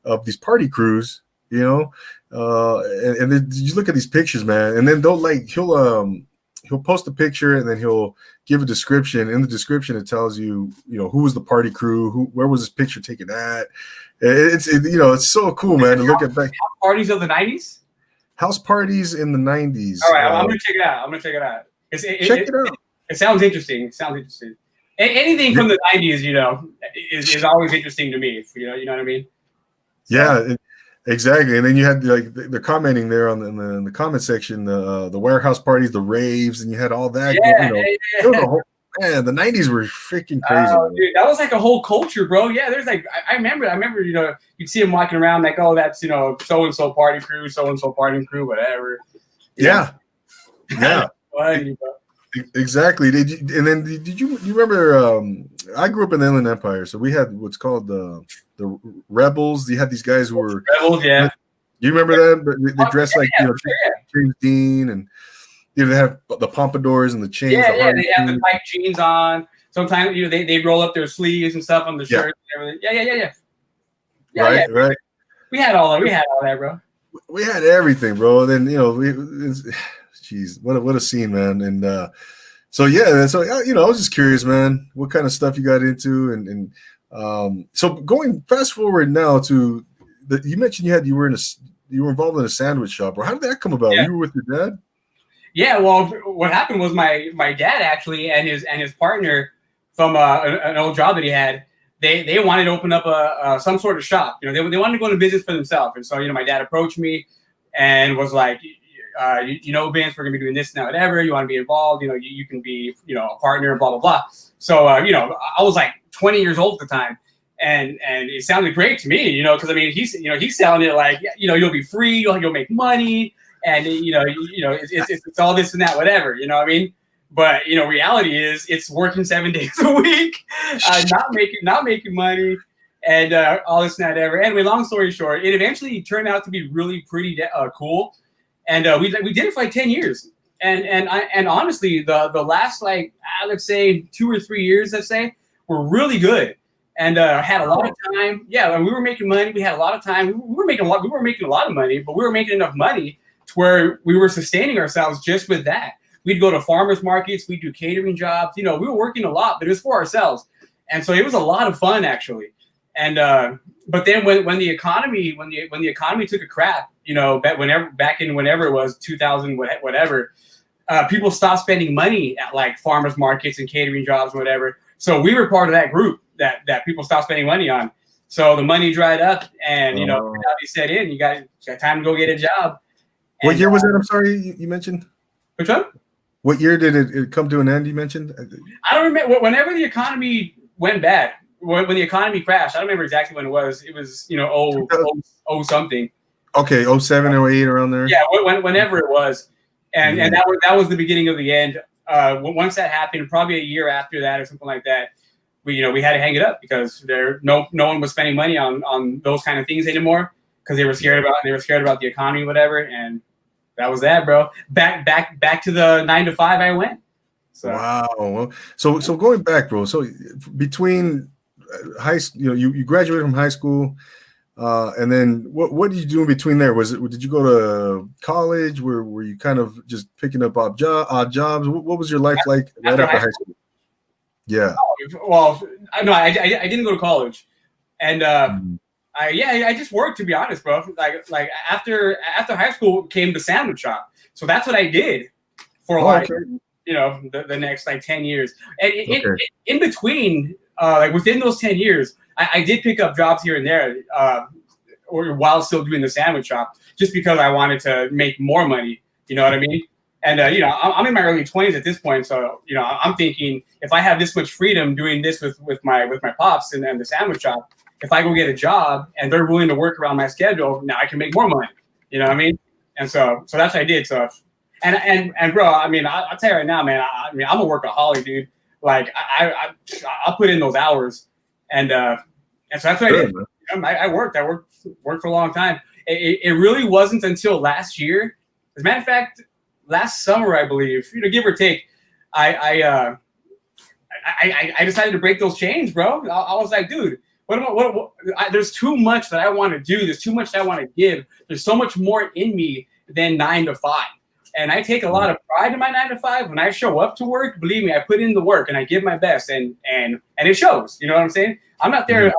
of these party crews, and then you look at these pictures, man, and then he'll post a picture and then he'll give a description. In the description, it tells you, who was the party crew, where was this picture taken at. It's so cool, man, to look at back parties of the 90s. House parties in the 90s. All right, I'm gonna check it out. Check it out. It sounds interesting. Anything from the 90s, is always interesting to me. You know what I mean? So. Yeah. Exactly, and then you had like they're commenting there in the comment section, the warehouse parties, the raves, and you had all that. Man, the 90s were freaking crazy. Dude, that was like a whole culture, bro. Yeah, there's like I remember, you'd see them walking around like, oh, that's so and so party crew, so and so party crew, whatever. Yeah. Funny, bro. Exactly. Did you remember? I grew up in the Inland Empire, so we had what's called the Rebels. You had these guys who were Rebels, yeah. You remember that? They dressed like James Dean, and they have the pompadours and the chains. Yeah, they have the tight jeans on. Sometimes they roll up their sleeves and stuff on the shirt and everything. Yeah. Right. We had all that, bro. We had everything, bro. And then jeez, what a scene, man. And I was just curious, man, what kind of stuff you got into, and so going fast forward now to you mentioned you were involved in a sandwich shop, or how did that come about? Yeah. You were with your dad? Yeah, well, what happened was my dad actually and his partner from an old job that he had, they wanted to open up some sort of shop. They wanted to go into business for themselves, and so my dad approached me and was like, Vince, we're gonna be doing this now, whatever. You want to be involved? You can be, a partner, blah blah blah. So I was like 20 years old at the time, and it sounded great to me, because he's selling it like, you'll be free, you'll make money, and it's all this and that, whatever, you know what I mean? But reality is it's working 7 days a week, not making money, and all this and that, whatever. Anyway, long story short, it eventually turned out to be really pretty cool. And we did it for like 10 years. And honestly, the last let's say 2 or 3 years, were really good. And had a lot of time. Yeah, and we were making money. We had a lot of time. We were making a lot of money, but we were making enough money to where we were sustaining ourselves just with that. We'd go to farmers markets, we'd do catering jobs. We were working a lot, but it was for ourselves. And so it was a lot of fun, actually. And but then when the economy took a crap, back in whenever it was 2000 whatever, people stopped spending money at like farmers markets and catering jobs and whatever. So we were part of that group that people stopped spending money on. So the money dried up, and reality set in. You got time to go get a job. What year was it? I'm sorry, you mentioned. Which one? What year did it come to an end? You mentioned. I don't remember. Whenever the economy went bad, when the economy crashed, I don't remember exactly when it was. It was oh something. Okay, 07 or 08 around there. Yeah, whenever it was, and that was the beginning of the end. Once that happened, probably a year after that or something like that, we had to hang it up because no one was spending money on those kind of things anymore because they were scared about the economy, whatever, and that was that, bro. Back to the 9 to 5 I went. So. Wow. Well, so going back, bro. So between high, you graduated from high school, and then what did you do in between there? Did you go to college? Were you kind of just picking up odd jobs? What was your life like right after high school? Yeah. Well, no, I didn't go to college, and I just worked, to be honest, bro. Like after high school came the sandwich shop, so that's what I did for the next like 10 years. And in between, like within those 10 years, I did pick up jobs here and there, or while still doing the sandwich shop, just because I wanted to make more money. You know what I mean? And I'm in my early 20s at this point, so I'm thinking if I have this much freedom doing this with my pops and the sandwich shop, if I go get a job and they're willing to work around my schedule, now I can make more money. You know what I mean? And so that's what I did. So and bro, I mean, I'll tell you right now, man. I mean, I'm a workaholic, dude. Like I'll put in those hours, and so that's what I did. I worked for a long time. It really wasn't until last year, as a matter of fact, last summer, I believe, give or take, I decided to break those chains, bro. I was like, dude, there's too much that I want to do. There's too much that I want to give. There's so much more in me than 9 to 5. And I take a lot of pride in my 9 to 5. When I show up to work, believe me, I put in the work and I give my best, and it shows. You know what I'm saying? I'm not there,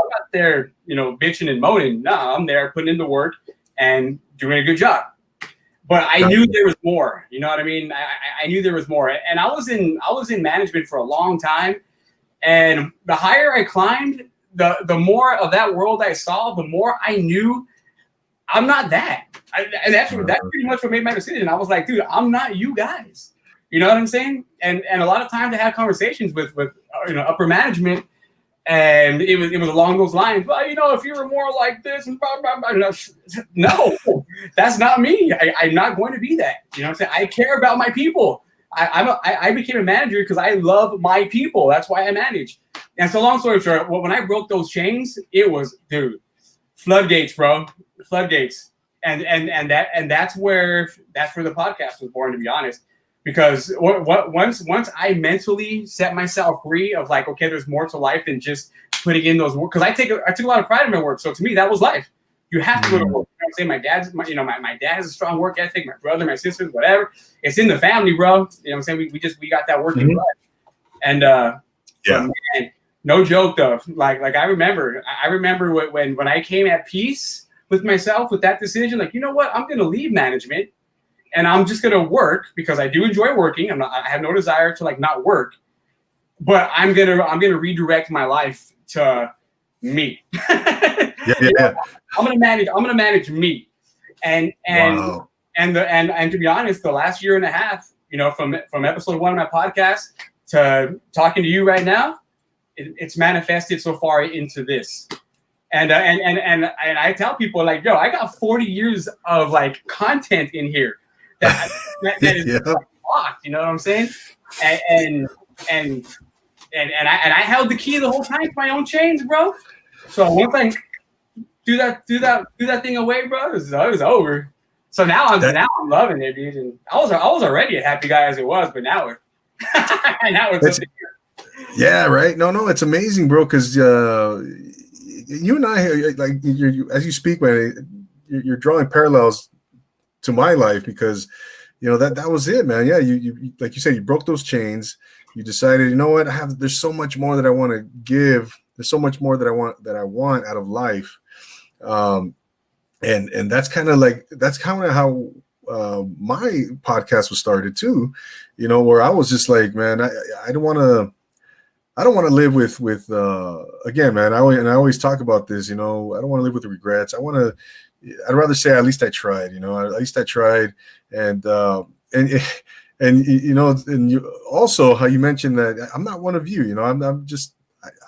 bitching and moaning. No, I'm there putting in the work and doing a good job. But I knew there was more. You know what I mean? I knew there was more. And I was in management for a long time. And the higher I climbed, the more of that world I saw, the more I knew I'm not that. And that's pretty much what made my decision. I was like, dude, I'm not you guys. You know what I'm saying? And a lot of times I had conversations with upper management, and it was along those lines. Well, if you were more like this and blah, blah, blah. No, that's not me. I'm not going to be that. You know what I'm saying? I care about my people. I became a manager because I love my people. That's why I manage. And so long story short, when I broke those chains, it was, dude, floodgates, bro, floodgates. And that's where the podcast was born, to be honest. Because once I mentally set myself free of like, okay, there's more to life than just putting in those work. Because I took a lot of pride in my work. So to me, that was life. You have to go to work. You know what I'm saying? My dad has a strong work ethic. My brother, my sisters, whatever. It's in the family, bro. You know what I'm saying? We got that working blood. And man, no joke though. Like I remember when I came at peace with myself with that decision. Like, you know what? I'm gonna leave management. And I'm just gonna work because I do enjoy working. I have no desire to like not work, but I'm gonna redirect my life to me. Yeah. I'm gonna manage me, and wow. and to be honest, the last year and a half, from episode 1 of my podcast to talking to you right now, it's manifested so far into this. And I tell people like, yo, I got 40 years of like content in here. That is locked, you know what I'm saying? And I held the key the whole time to my own chains, bro. So once I do that thing away, bro, it was over. So now I'm loving it, dude. And I was already a happy guy as it was, but now it's yeah, right. No, it's amazing, bro. Because you and I, like, as you speak, man, you're drawing parallels to my life because that was it, man. Yeah, you like you said, you broke those chains. You decided, you know what, there's so much more that I want to give. There's so much more that I want out of life. And that's kind of how my podcast was started too, where I was just like, man, I don't want to live with again, man. I always talk about this, I don't want to live with the regrets. I'd rather say at least I tried, at least I tried. And you also how you mentioned that I'm not one of you, I'm just,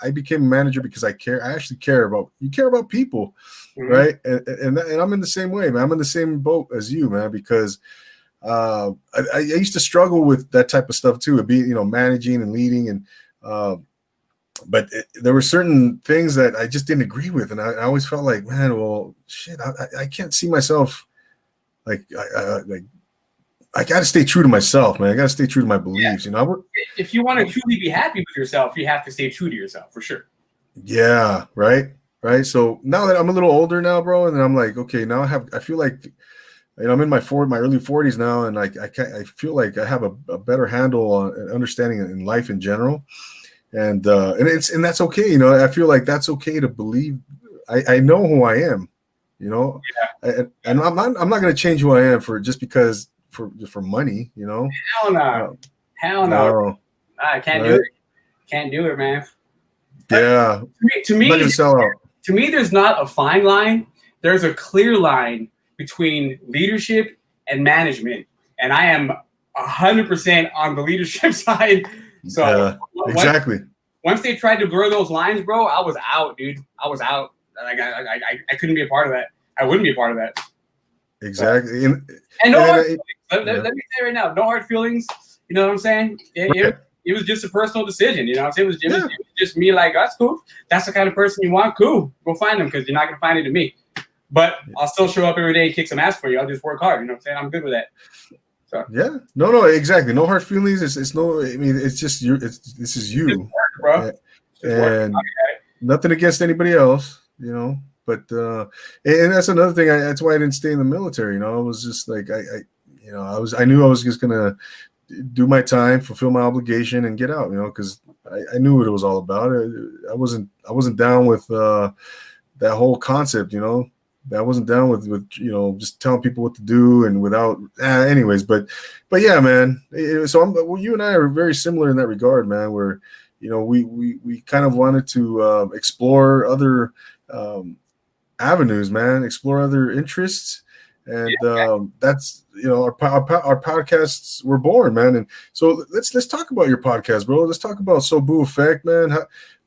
I became a manager because I actually care about people, right? And I'm in the same way, man. I'm in the same boat as you, man, because I used to struggle with that type of stuff too, managing and leading, and but there were certain things that I just didn't agree with, and I always felt like, man, well, shit, I can't see myself like I got to stay true to myself, man. I got to stay true to my beliefs. If you want to truly be happy with yourself, you have to stay true to yourself, for sure. Yeah, right. So now that I'm a little older now, bro, and then I'm like, okay, now I feel like, I'm in my early 40s now, and I feel like I have a better handle on understanding in life in general, and that's okay. I feel like that's okay to believe. I know who I am, and I'm not going to change who I am for money, Hell no. Hell no. I can't do it. Can't do it, man. Yeah. To me, I'm not gonna sell out. To me, there's not a fine line. There's a clear line between leadership and management. And I am 100% on the leadership side. So exactly. Once they tried to blur those lines, bro, I was out, dude. I was out. Like I couldn't be a part of that. I wouldn't be a part of that. Exactly. So, and no hard feelings. Let me say right now, no hard feelings. You know what I'm saying? It was just a personal decision. You know what I'm saying? It was just me like, that's cool. That's the kind of person you want. Cool. Go find them, because you're not going to find it in me. But I'll still show up every day and kick some ass for you. I'll just work hard. You know what I'm saying? I'm good with that. So. Yeah. No, exactly. No hard feelings. It's no, I mean, it's just you. This is you. Work, bro. And nothing against anybody else, but, and that's another thing. That's why I didn't stay in the military. I was just like, I knew I was just going to do my time, fulfill my obligation, and get out, because I knew what it was all about. I wasn't down with that whole concept, I wasn't down with just telling people what to do and without anyways. But yeah, man. So you and I are very similar in that regard, man, where we kind of wanted to explore other avenues, man, explore other interests. And that's our podcasts were born, man. And so let's talk about your podcast, bro. Let's talk about So Boo Effect, man.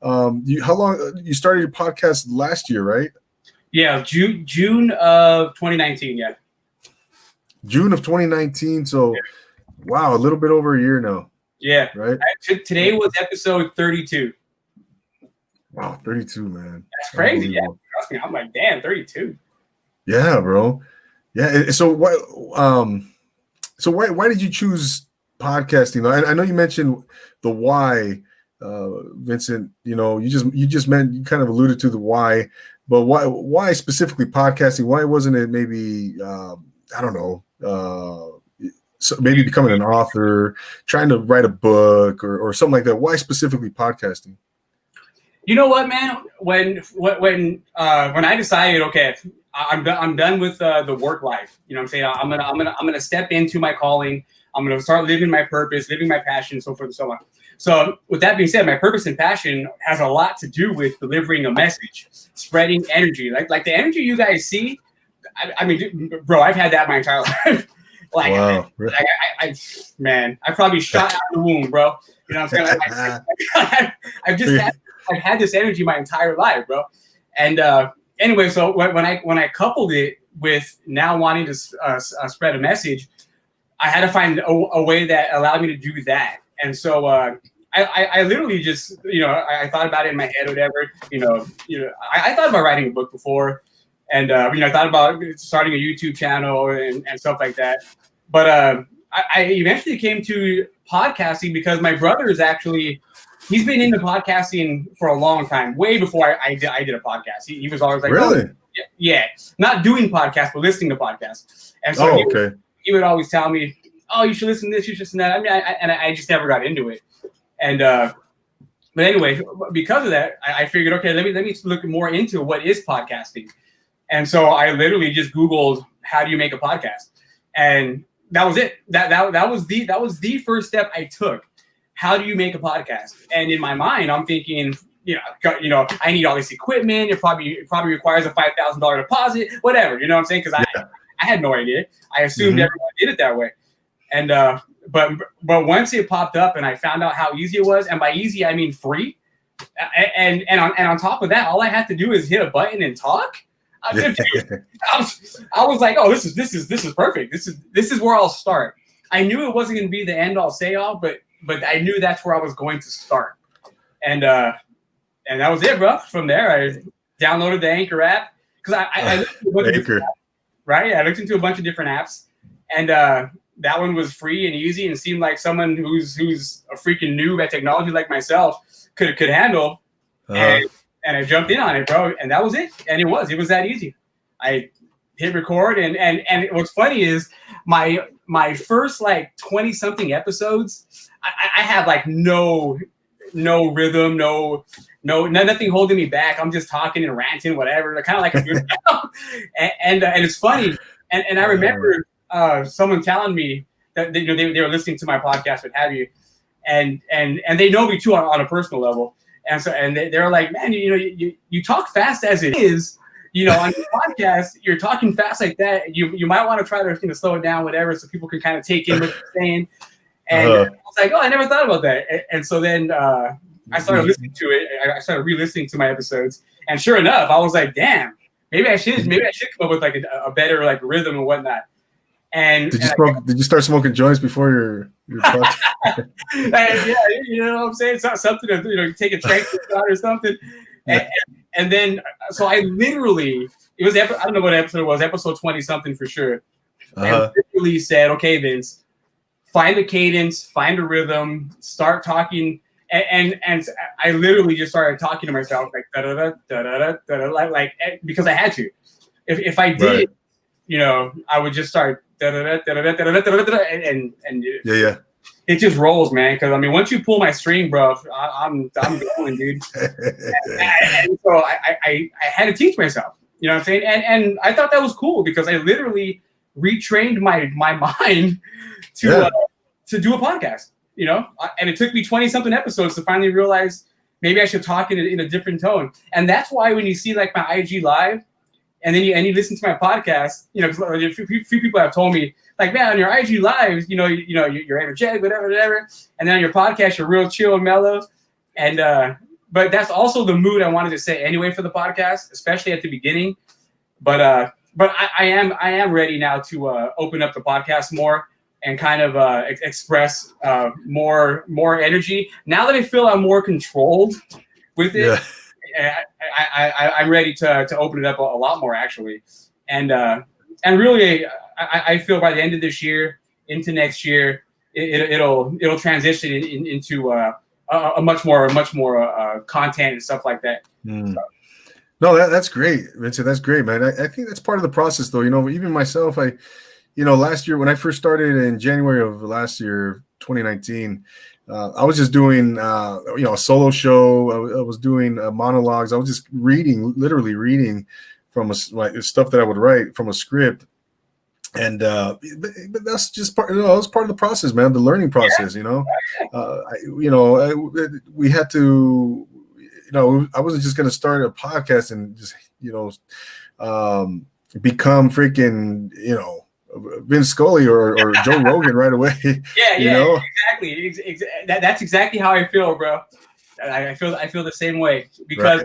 How long you started your podcast last year, right? Yeah, June of 2019. Yeah, June of 2019. So wow, a little bit over a year now. Yeah, right. Today was episode 32. Wow, 32, man. That's crazy. Yeah, trust me. I'm like, damn, 32. Yeah, bro. Yeah. So why did you choose podcasting? I know you mentioned the why, Vincent. You just meant, you kind of alluded to the why, but why specifically podcasting? Why wasn't it maybe I don't know, so maybe becoming an author, trying to write a book or something like that? Why specifically podcasting? You know what, man? When I decided, okay, I'm done with the work life. You know what I'm saying? I'm gonna step into my calling. I'm gonna start living my purpose, living my passion, so forth and so on. So with that being said, my purpose and passion has a lot to do with delivering a message, spreading energy, like the energy you guys see. I mean, bro, I've had that my entire life. Like, wow. I probably shot out of the womb, bro. You know what I'm saying? I've had this energy my entire life, bro. And anyway, so when I coupled it with now wanting to spread a message, I had to find a way that allowed me to do that. And so I literally just, I thought about it in my head or whatever. I thought about writing a book before, and I thought about starting a YouTube channel and stuff like that. But I eventually came to podcasting because my brother is actually. He's been into podcasting for a long time, way before I did a podcast. He was always like, really? Oh, yeah, not doing podcasts, but listening to podcasts. And so he would always tell me, oh, you should listen to this, you should listen to that. I mean, I just never got into it. And but anyway, because of that, I figured, okay, let me look more into what is podcasting. And so I literally just Googled, how do you make a podcast? And that was it. That was the first step I took. How do you make a podcast? And in my mind, I'm thinking, I need all this equipment. It probably requires a $5,000 deposit, whatever. You know what I'm saying? Because I had no idea. I assumed everyone did it that way. And but once it popped up and I found out how easy it was, and by easy I mean free. And on top of that, all I had to do is hit a button and talk. I was like, oh, this is perfect. This is where I'll start. I knew it wasn't going to be the end all say all, but I knew that's where I was going to start. And that was it, bro. From there, I downloaded the Anchor app because I looked into a bunch of different apps, right? I looked into a bunch of different apps, and that one was free and easy and seemed like someone who's a freaking noob at technology like myself could handle. And I jumped in on it, bro, and that was it. And it was that easy. I hit record, and what's funny is my first like 20 something episodes, I have like no rhythm, nothing holding me back. I'm just talking and ranting, whatever. Kind of like a good and it's funny. And I remember someone telling me that they were listening to my podcast, what have you, and they know me too on a personal level. And so, and they're like, man, you talk fast as it is, on your podcast, you're talking fast like that. You might want to try to slow it down, whatever, so people can kind of take in what you're saying. And I was like, oh, I never thought about that. And so then I started listening to it. I started re-listening to my episodes, and sure enough, I was like, damn, maybe I should come up with like a better like rhythm and whatnot. And did you start smoking joints before your podcast? Yeah, you know what I'm saying? It's not something to take a train or something. And then so I literally, it was I don't know what episode it was, episode 20 something for sure. And literally said, okay, Vince, find a cadence, find a rhythm, start talking. And I literally just started talking to myself like da da da da da like because I had to. If I did, I would just start and it just rolls, man. Because I mean, once you pull my string, bro, I'm going, dude. And so I had to teach myself. You know what I'm saying? And I thought that was cool because I literally retrained my mind to do a podcast. And it took me 20 something episodes to finally realize maybe I should talk in a different tone. And that's why when you see like my IG live. And then you listen to my podcast, because a few people have told me, like, man, on your IG lives, you're energetic, whatever. And then on your podcast, you're real chill and mellow. And but that's also the mood I wanted to say anyway for the podcast, especially at the beginning. But I am ready now to open up the podcast more and kind of express more energy. Now that I feel I'm more controlled with it. Yeah. I'm ready to open it up a lot more, actually, and really, I feel by the end of this year into next year, it'll transition into a much more content and stuff like that. So. No, that's great, Vincent. That's great, man. I think that's part of the process, though. Even myself, last year when I first started in January of last year, 2019. I was just doing, a solo show. I was doing monologues. I was just literally reading from stuff that I would write from a script. And but that's just part. That's part of the process, man. The learning process. We had to. I wasn't just going to start a podcast and just become freaking Vince Scully or Joe Rogan right away. Exactly. That's exactly how I feel, bro. I feel the same way because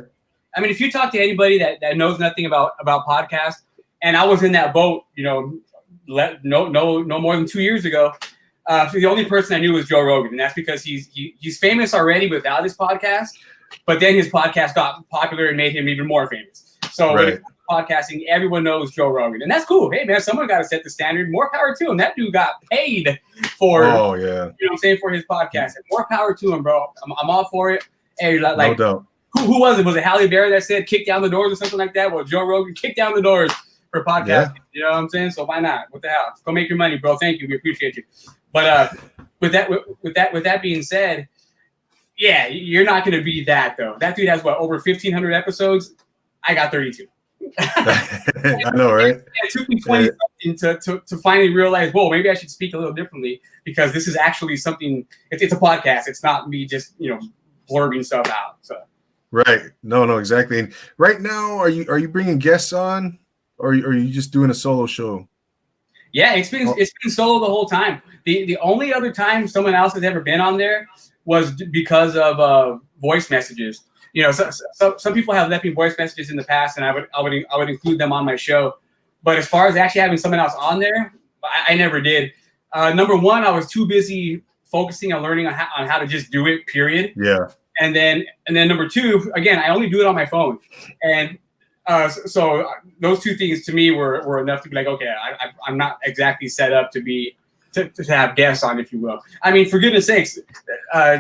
I mean, if you talk to anybody that knows nothing about podcasts, and I was in that boat, no more than 2 years ago. So the only person I knew was Joe Rogan, and that's because he's famous already without his podcast, but then his podcast got popular and made him even more famous. So when it comes to podcasting, everyone knows Joe Rogan, and that's cool. Hey man, someone got to set the standard. More power to him. That dude got paid for you know what I'm saying, for his podcast. And more power to him, bro. I'm all for it. Hey, like no doubt. Who was it? Was it Halle Berry that said kick down the doors or something like that? Well, Joe Rogan kicked down the doors for podcasting. Yeah. You know what I'm saying? So why not? What the hell? Go make your money, bro. Thank you. We appreciate you. But with that being said, yeah, you're not going to be that though. That dude has over 1,500 episodes. I got 32. I know, right? It took me 20 something to finally realize, whoa, maybe I should speak a little differently because this is actually something. It's a podcast. It's not me just blurbing stuff out. So. Right. No, exactly. And right now, are you bringing guests on, or are you just doing a solo show? Yeah, it's been solo the whole time. The only other time someone else has ever been on there was because of voice messages. You know, so some people have left me voice messages in the past, and I would include them on my show. But as far as actually having someone else on there, I never did. Number one, I was too busy focusing on learning on how to just do it. Period. Yeah. And then number two, again, I only do it on my phone, and so those two things to me were enough to be like, okay, I'm not exactly set up to have guests on, if you will. I mean, for goodness sakes,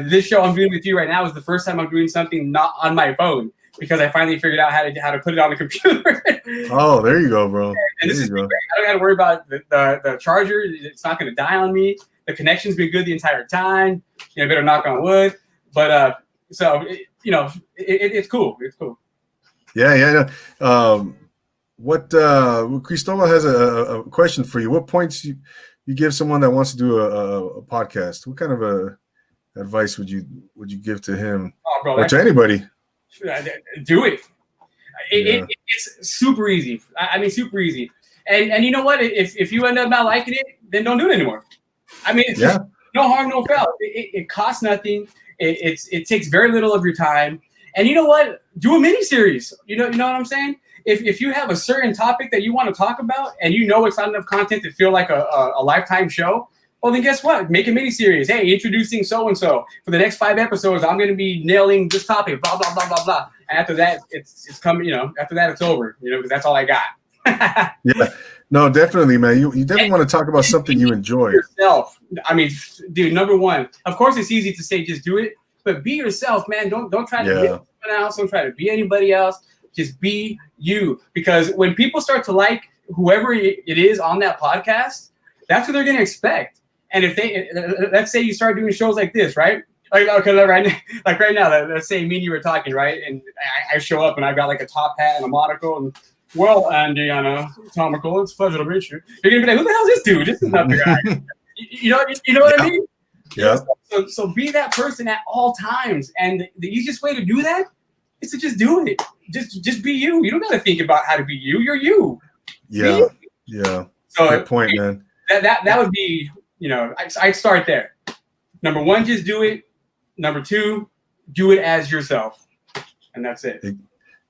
this show I'm doing with you right now is the first time I'm doing something not on my phone, because I finally figured out how to put it on the computer. Oh, there you go, bro. And this is great. I don't got to worry about the charger. It's not going to die on me. The connection's been good the entire time. You know, better knock on wood. But so it's cool. It's cool. Yeah. Cristobal has a question for you. What points you give someone that wants to do a podcast? What kind of advice would you give to him, or to anybody? Do it. It's super easy. I mean, super easy. And you know what? If you end up not liking it, then don't do it anymore. I mean, it's no harm, no foul. It costs nothing. It takes very little of your time. And you know what? Do a mini series. You know what I'm saying? If you have a certain topic that you want to talk about, and you know it's not enough content to feel like a lifetime show, well, then guess what? Make a mini series. Hey, introducing so and so. For the next 5 episodes, I'm going to be nailing this topic. Blah blah blah blah blah. And after that, it's coming. You know, after that, it's over. You know, because that's all I got. Yeah. No, definitely, man. You definitely want to talk about something you enjoy. Yourself. I mean, dude. Number one, of course, it's easy to say just do it, but be yourself, man. Don't try to be someone else. Don't try to be anybody else. Just be you. Because when people start to like whoever it is on that podcast, that's what they're going to expect. And if they, let's say you start doing shows like this, right? Like, okay, right now, let's say me and you were talking, right? And I show up and I've got like a top hat and a monocle and, well, Andy, Tomical, it's a pleasure to meet you. You're going to be like, who the hell is this dude? This is not the guy. you know what I mean? Yeah. So be that person at all times. And the easiest way to do that is to just do it. Just be you. You don't got to think about how to be you. You're you. Yeah. You. Yeah. So good point, man. That would be, I'd start there. Number one, just do it. Number two, do it as yourself. And that's it.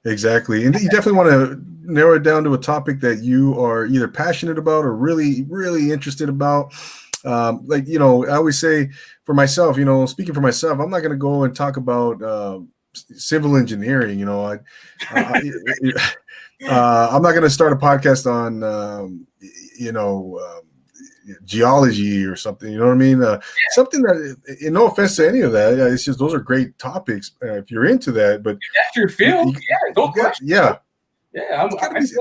Exactly. And you definitely want to narrow it down to a topic that you are either passionate about or really, really interested about. Like, I always say for myself, speaking for myself, I'm not going to go and talk about civil engineering. I'm not going to start a podcast on, geology or something, you know what I mean? Something that, no offense to any of that, it's just those are great topics if you're into that. But if that's your field, go question. Yeah, it's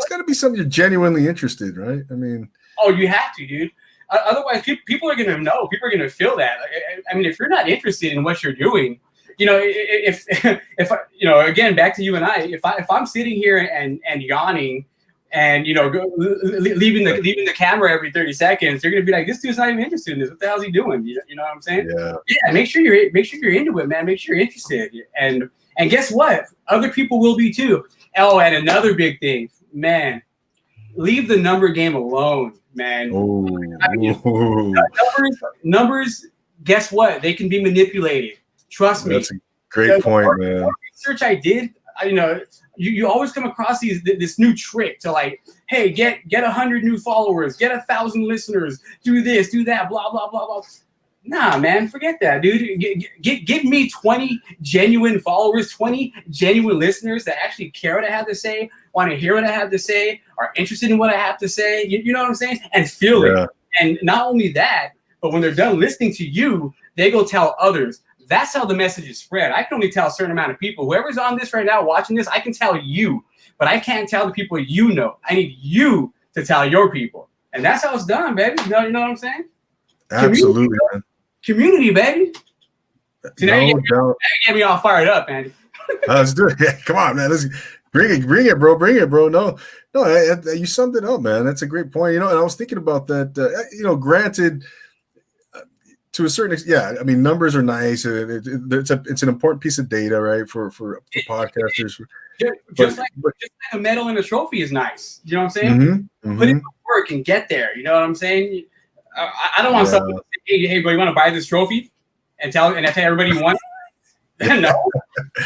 got to be something you're genuinely interested, right? I mean, you have to, dude. Otherwise, people are going to know. People are going to feel that. I mean, if you're not interested in what you're doing, if again, back to you and I, if I'm sitting here and yawning. And leaving the camera every 30 seconds, you're gonna be like, this dude's not even interested in this. What the hell is he doing? You know what I'm saying? Yeah. Make sure you're into it, man. Make sure you're interested. And guess what? Other people will be too. Oh, and another big thing, man. Leave the number game alone, man. Numbers. Guess what? They can be manipulated. Trust me. That's a great point, man. The research I did, you always come across this new trick to like, hey, get 100 new followers, get 1,000 listeners, do this, do that, blah blah blah blah. Nah, man, forget that, dude. Give me 20 genuine followers, 20 genuine listeners that actually care what I have to say, want to hear what I have to say, are interested in what I have to say. You know what I'm saying? And feel it. And not only that, but when they're done listening to you, they go tell others. That's how the message is spread. I can only tell a certain amount of people. Whoever's on this right now watching this, I can tell you, but I can't tell the people you know. I need you to tell your people. And that's how it's done, baby. You know what I'm saying? Absolutely, man. Community, baby. See, now you get me all fired up, man. Let's do it. Yeah, come on, man. Let's bring it, bro. No, you summed it up, man. That's a great point. And I was thinking about that. Granted, to a certain extent, yeah. I mean, numbers are nice. It's an important piece of data, right? For podcasters. Just like a medal and a trophy is nice. You know what I'm saying? Mm-hmm, Put in the work and get there. You know what I'm saying? I don't want someone to say, hey, bro, you want to buy this trophy? And tell everybody you want it? No.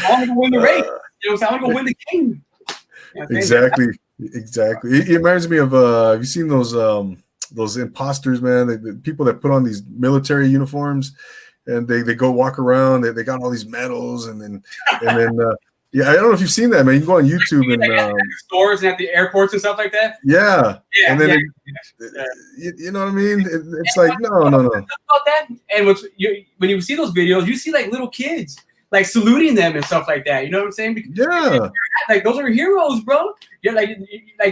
I want to win the race. You know what I'm saying? I want to go win the game. You know Exactly. It reminds me of have you seen those imposters, man? The people that put on these military uniforms and they go walk around. They got all these medals and then yeah, I don't know if you've seen that, man. You can go on YouTube and at the stores and at the airports and stuff like that. Yeah. And then you know what I mean? It's like no. About that. And when you see those videos, you see like little kids like saluting them and stuff like that. You know what I'm saying? Because like those are heroes, bro. You're like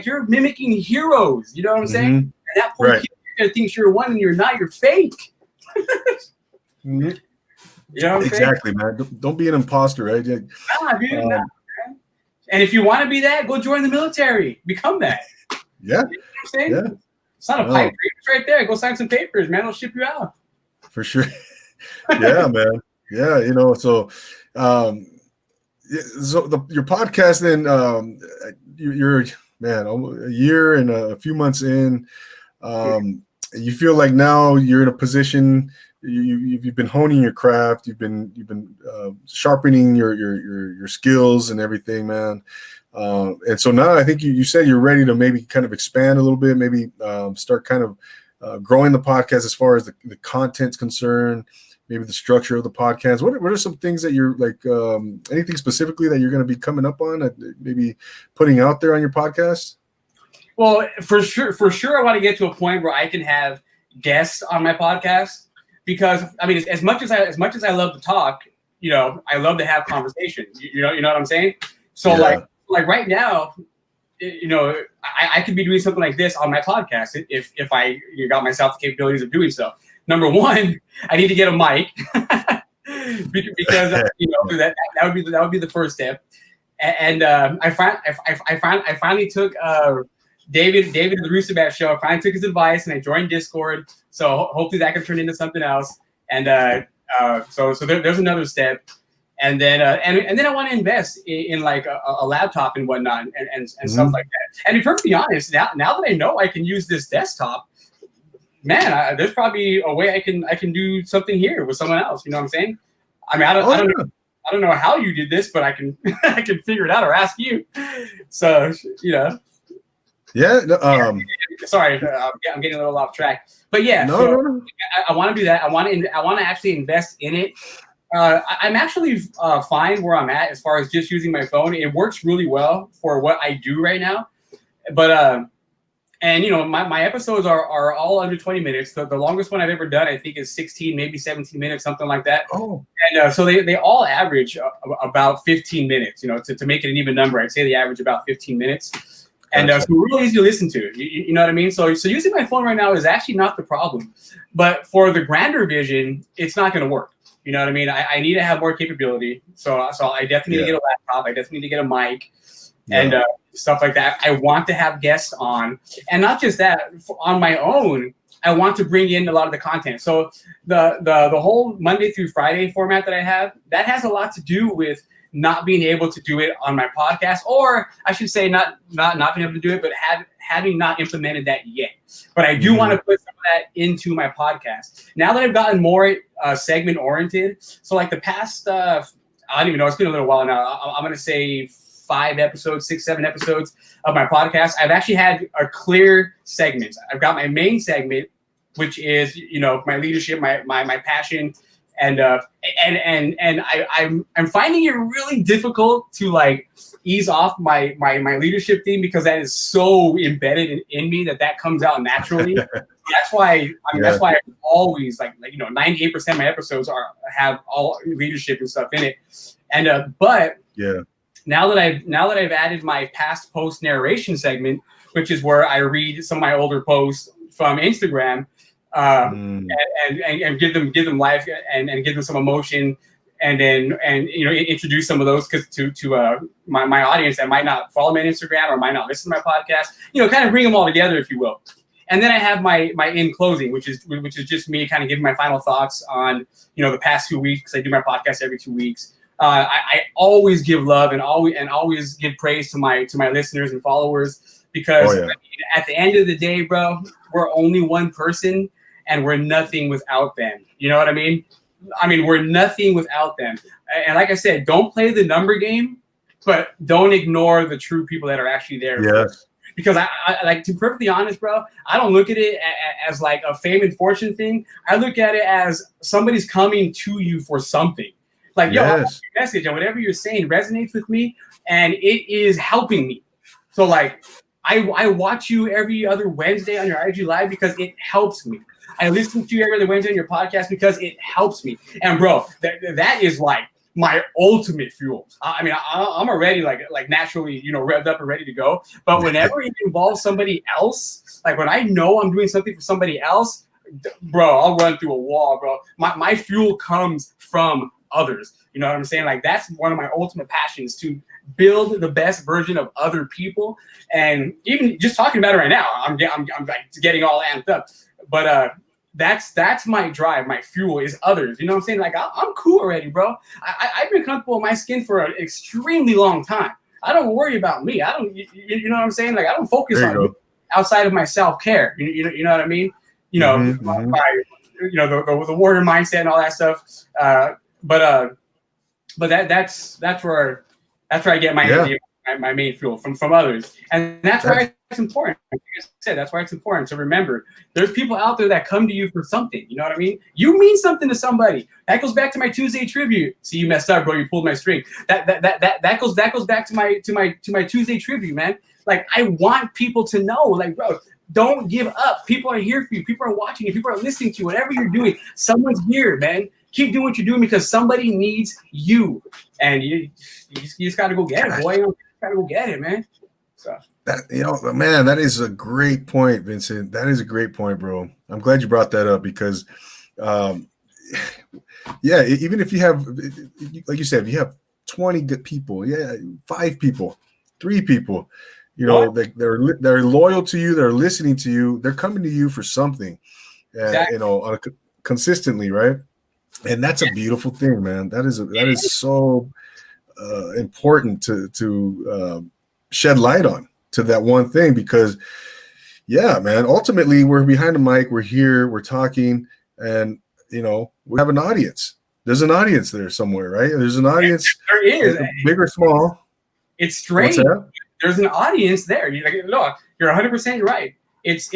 you're mimicking heroes. You know what I'm saying? And that poor kid you're gonna think you're one and you're not. You're fake. Mm-hmm. You know what I'm exactly, saying? Man. Don't be an imposter, right? Nah, dude. Nah, man. And if you want to be that, go join the military. Become that. Yeah. You know what I'm saying? Yeah. It's not a pipe. It's right there. Go sign some papers, man. They'll ship you out. For sure. Yeah, man. Yeah, you know, so your podcast then you're man, a year and a few months in, you feel like now you're in a position you've been honing your craft, you've been sharpening your skills and everything, man. And so now I think you said you're ready to maybe kind of expand a little bit, maybe start kind of growing the podcast as far as the content's concerned, maybe the structure of the podcast. What are some things that you're like, anything specifically that you're going to be coming up on, maybe putting out there on your podcast? Well, for sure, I want to get to a point where I can have guests on my podcast. Because I mean, as much as I love to talk, you know, I love to have conversations. You know what I'm saying? So like right now, you know, I could be doing something like this on my podcast if I got myself the capabilities of doing so. Number one, I need to get a mic because you know that would be the first step. And I finally took David of the Rooster Bat Show. I finally took his advice and I joined Discord. So hopefully that can turn into something else. And so there's another step. And then and then I want to invest in like a laptop and whatnot and stuff like that. And to be perfectly honest, now that I know I can use this desktop, man, there's probably a way I can do something here with someone else. You know what I'm saying? I mean, I don't know how you did this, but I can I can figure it out or ask you. So you know. Yeah. Sorry, I'm getting a little off track. But yeah, no. I want to do that. I want to actually invest in it. I'm actually fine where I'm at as far as just using my phone. It works really well for what I do right now. But and you know, my episodes are all under 20 minutes. The longest one I've ever done, I think, is 16, maybe 17 minutes, something like that. Oh. And so they all average about 15 minutes. You know, to make it an even number, I'd say they average about 15 minutes. And so we're really easy to listen to. You know what I mean? So using my phone right now is actually not the problem. But for the grander vision, it's not going to work. You know what I mean? I need to have more capability. So I definitely need to get a laptop. I definitely need to get a mic and stuff like that. I want to have guests on. And not just that, on my own, I want to bring in a lot of the content. So the whole Monday through Friday format that I have, that has a lot to do with not being able to do it on my podcast, or I should say not being able to do it, but having not implemented that yet. But I do want to put some of that into my podcast. Now that I've gotten more segment oriented, so like the past, I don't even know, it's been a little while now. I'm going to say 5 episodes, 6, 7 episodes of my podcast. I've actually had a clear segment. I've got my main segment, which is, you know, my leadership, my passion. And I'm finding it really difficult to like ease off my leadership theme because that is so embedded in me that comes out naturally. That's why I always like you know 98% of my episodes have all leadership and stuff in it. And but now that I've added my past post narration segment, which is where I read some of my older posts from Instagram. And give them life and give them some emotion and you know introduce some of those to my audience that might not follow me on Instagram or might not listen to my podcast, you know, kind of bring them all together, if you will. And then I have my in closing, which is just me kind of giving my final thoughts on, the past 2 weeks. I do my podcast every 2 weeks. I always give love and always give praise to my listeners and followers, because at the end of the day, bro, we're only one person and we're nothing without them. You know what I mean? We're nothing without them. And like I said, don't play the number game, but don't ignore the true people that are actually there. Yes. Because I like, to be perfectly honest, bro, I don't look at it as like a fame and fortune thing. I look at it as somebody's coming to you for something. Like, yo, your message and whatever you're saying resonates with me, and it is helping me. So like, I watch you every other Wednesday on your IG Live because it helps me. I listen to you every other Wednesday on your podcast because it helps me. And bro, that is like my ultimate fuel. I'm already like naturally, revved up and ready to go. But whenever it involves somebody else, like when I know I'm doing something for somebody else, bro, I'll run through a wall, bro. My fuel comes from others. You know what I'm saying? Like, that's one of my ultimate passions, to build the best version of other people. And even just talking about it right now, I'm like getting all amped up. But that's my drive. My fuel is others. You know what I'm saying? Like, I'm cool already, bro. I've been comfortable in my skin for an extremely long time. I don't worry about me. I don't. You know what I'm saying? Like, I don't focus on me outside of my self-care. You know what I mean? The warrior mindset and all that stuff. But that's where I get my main fuel from others, and that's why it's important. Like I said, that's why it's important to remember there's people out there that come to you for something. You know what I mean? You mean something to somebody. That goes back to my Tuesday tribute. See, you messed up, bro. You pulled my string. That goes back to my Tuesday tribute, man. Like, I want people to know, like, bro, don't give up. People are here for you. People are watching you. People are listening to you. Whatever you're doing, someone's here, man. Keep doing what you're doing because somebody needs you, and you just got to go get it, boy. You got to go get it, man. So man, that is a great point, Vincent. That is a great point, bro. I'm glad you brought that up because, even if you have, like you said, if you have 20 good people, 5 people, 3 people, they're loyal to you, they're listening to you, they're coming to you for something, consistently, right? And that's a beautiful thing, man. That is so important to shed light on to that one thing, because man, ultimately we're behind the mic, we're here, we're talking, and we have an audience. There's an audience there somewhere, right? There's an audience. There is, big or small. It's strange. There's an audience there. Look, you're 100% right. It's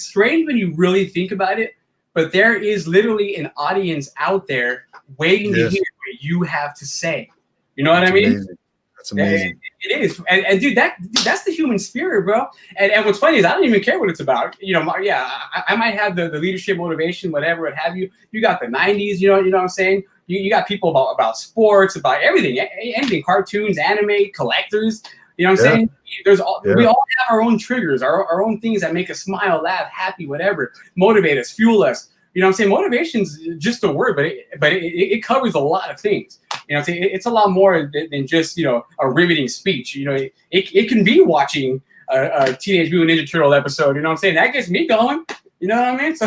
strange when you really think about it. But there is literally an audience out there waiting to hear what you have to say. You know what I mean? Amazing. That's amazing. It is. And dude, that's the human spirit, bro. And what's funny is I don't even care what it's about. I might have the leadership, motivation, whatever, what have you. You got the 90s, you know what I'm saying? You got people about sports, about everything, anything, cartoons, anime, collectors. You know what I'm saying? We all have our own triggers, our own things that make us smile, laugh, happy, whatever, motivate us, fuel us. You know what I'm saying? Motivation's just a word, but it covers a lot of things. You know what I'm saying? It's a lot more than just, a riveting speech. It can be watching a Teenage Mutant Ninja Turtle episode. You know what I'm saying? That gets me going. You know what I mean? So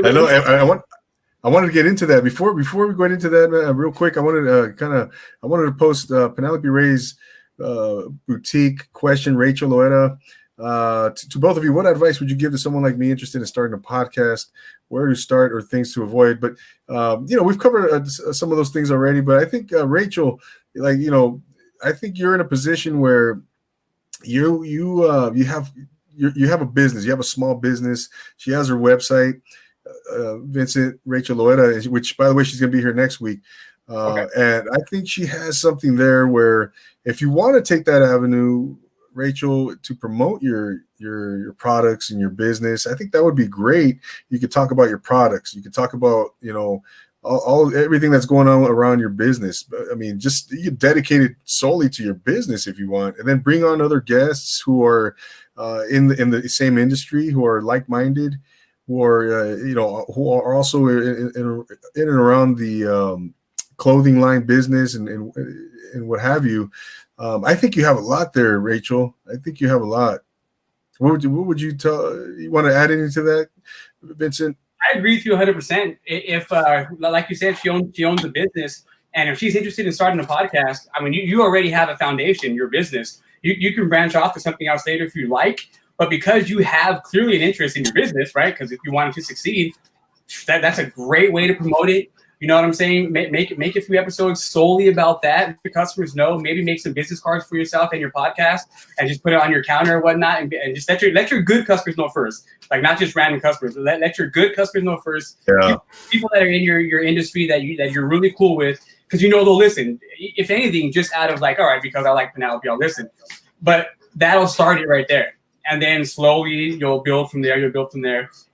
I know. I wanted to get into that before we go into that real quick. I wanted to post Penelope Ray's boutique question, Rachel Loera, to both of you. What advice would you give to someone like me interested in starting a podcast? Where to start or things to avoid? But we've covered some of those things already. But I think Rachel, I think you're in a position where you have a business. You have a small business. She has her website. Vincent Rachel Loera, which by the way, she's going to be here next week. And I think she has something there where if you want to take that avenue, Rachel, to promote your products and your business, I think that would be great. You could talk about your products. You could talk about, everything that's going on around your business. I mean, just you dedicate it solely to your business if you want, and then bring on other guests who are in the same industry, who are like-minded, who are also in and around the clothing line business and what have you. I think you have a lot there, Rachel. I think you have a lot. What would you tell? You want to add anything to that, Vincent? I agree with you 100%. If, like you said, she owns a business, and if she's interested in starting a podcast, I mean, you already have a foundation, your business. You can branch off to something else later if you like, but because you have clearly an interest in your business, right? Because if you want it to succeed, that's a great way to promote it. You know what I'm saying? Make a few episodes solely about that. The customers know. Maybe make some business cards for yourself and your podcast, and just put it on your counter or whatnot, and just let your good customers know first. Like, not just random customers. Let your good customers know first. Yeah. People that are in your industry that you're really cool with, because you know they'll listen. If anything, just out of like, all right, because I like Penelope, I'll listen. But that'll start it right there. And then slowly you'll build from there.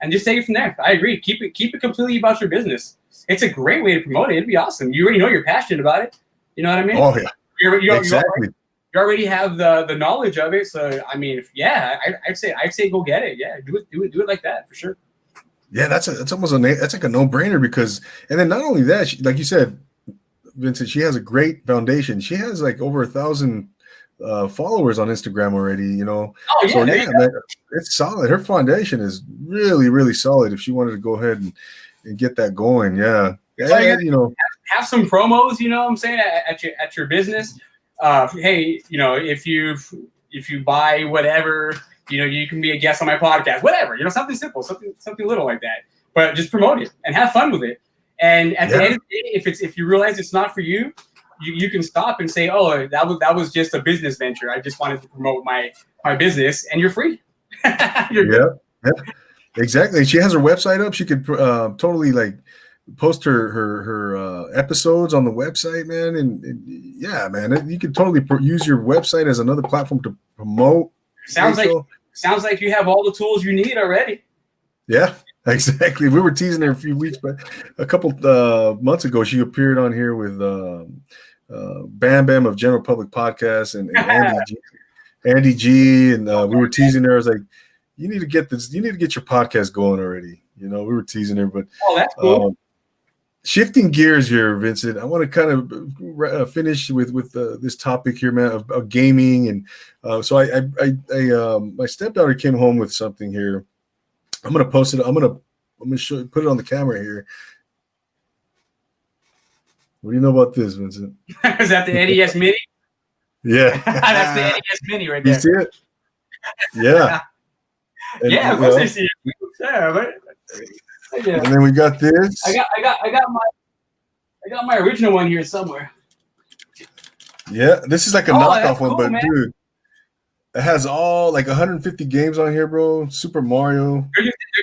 And just take it from there. I agree. Keep it completely about your business. It's a great way to promote it. It'd be awesome. You already know you're passionate about it. You know what I mean? Oh yeah. Exactly. You already have the knowledge of it. So I mean, I'd say go get it. Yeah, do it like that for sure. Yeah, that's almost that's like a no-brainer, because, and then not only that, like you said, Vincent, she has a great foundation. She has like over 1,000 followers on Instagram already, you know. Oh yeah, so yeah, man, it's solid. Her foundation is really, really solid. If she wanted to go ahead and get that going, yeah, you know, have some promos. You know what I'm saying, at your business. Hey, you know, if you buy whatever, you know, you can be a guest on my podcast, whatever. You know, something simple, something little like that. But just promote it and have fun with it. And at the end of the day, if you realize it's not for you, you can stop and say, oh, that was just a business venture. I just wanted to promote my business, and you're free. Yeah, exactly. She has her website up. She could totally like post her episodes on the website, man. And yeah, man, you could totally use your website as another platform to promote. Sounds like you have all the tools you need already. Yeah. Exactly. We were teasing her a few weeks, but a couple months ago, she appeared on here with Bam Bam of General Public Podcasts and Andy G, and we were teasing her. I was like, you need to get your podcast going already. You know, we were teasing her, but that's cool. Shifting gears here, Vincent, I want to kind of finish with this topic here, man, of gaming, and so I my stepdaughter came home with something here. I'm gonna post it. I'm gonna put it on the camera here. What do you know about this, Vincent? Is that the NES Mini? Yeah, that's the NES Mini right there. You see it? Yeah. And, yeah, of course I see it. Yeah, but, yeah. And then we got this. I got my original one here somewhere. Yeah, this is like a knockoff cool, one, but man. Dude. It has all like 150 games on here, bro. Super Mario.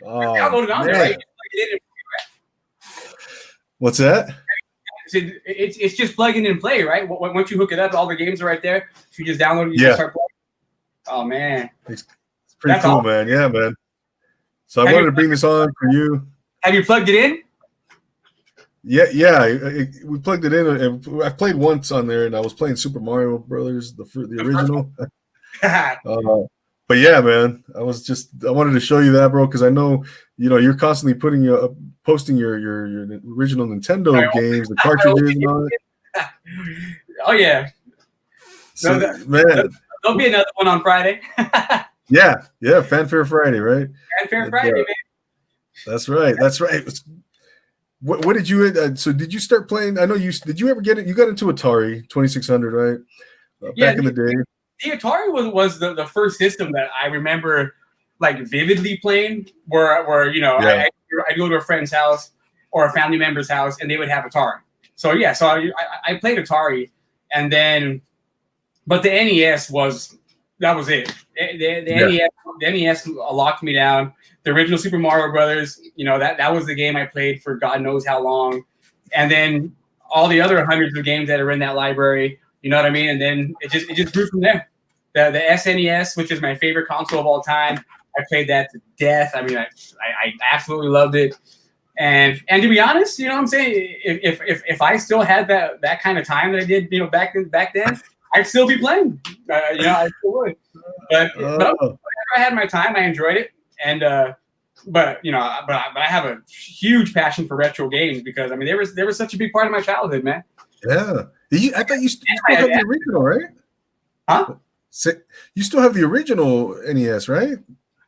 Download it on there, right? What's that? It's just plug in and play, right? Once you hook it up, all the games are right there. So you just download it, you start playing. Oh man, it's pretty cool, awesome. Man. Yeah, man. So I wanted to bring this on for you. Have you plugged it in? Yeah. We plugged it in, and I played once on there, and I was playing Super Mario Brothers, the original. But yeah, man, I wanted to show you that, bro, because I know, you know, you're constantly posting your original Nintendo games, the cartridges and all that. Oh yeah. So, man, there'll be another one on Friday. yeah, Fanfare Friday, right? Fanfare Friday, man. That's right. What did you? So did you start playing? I know you. Did you ever get it? You got into Atari 2600, right? Back in the day. The Atari was the first system that I remember like vividly playing. Where you know I'd go to a friend's house or a family member's house, and they would have Atari. So I played Atari, and then, but the NES was it. The NES locked me down. The original Super Mario Brothers, you know, that was the game I played for God knows how long, and then all the other hundreds of games that are in that library. You know what I mean? And then it just grew from there. The SNES, which is my favorite console of all time, I played that to death. I mean, I absolutely loved it. And to be honest, you know what I'm saying? If I still had that kind of time that I did, you know, back then, I'd still be playing. You know, I still would. But whenever I had my time, I enjoyed it. And but I have a huge passion for retro games because I mean they were such a big part of my childhood, man. Yeah. I thought you still had the original, right? Huh? You still have the original NES, right?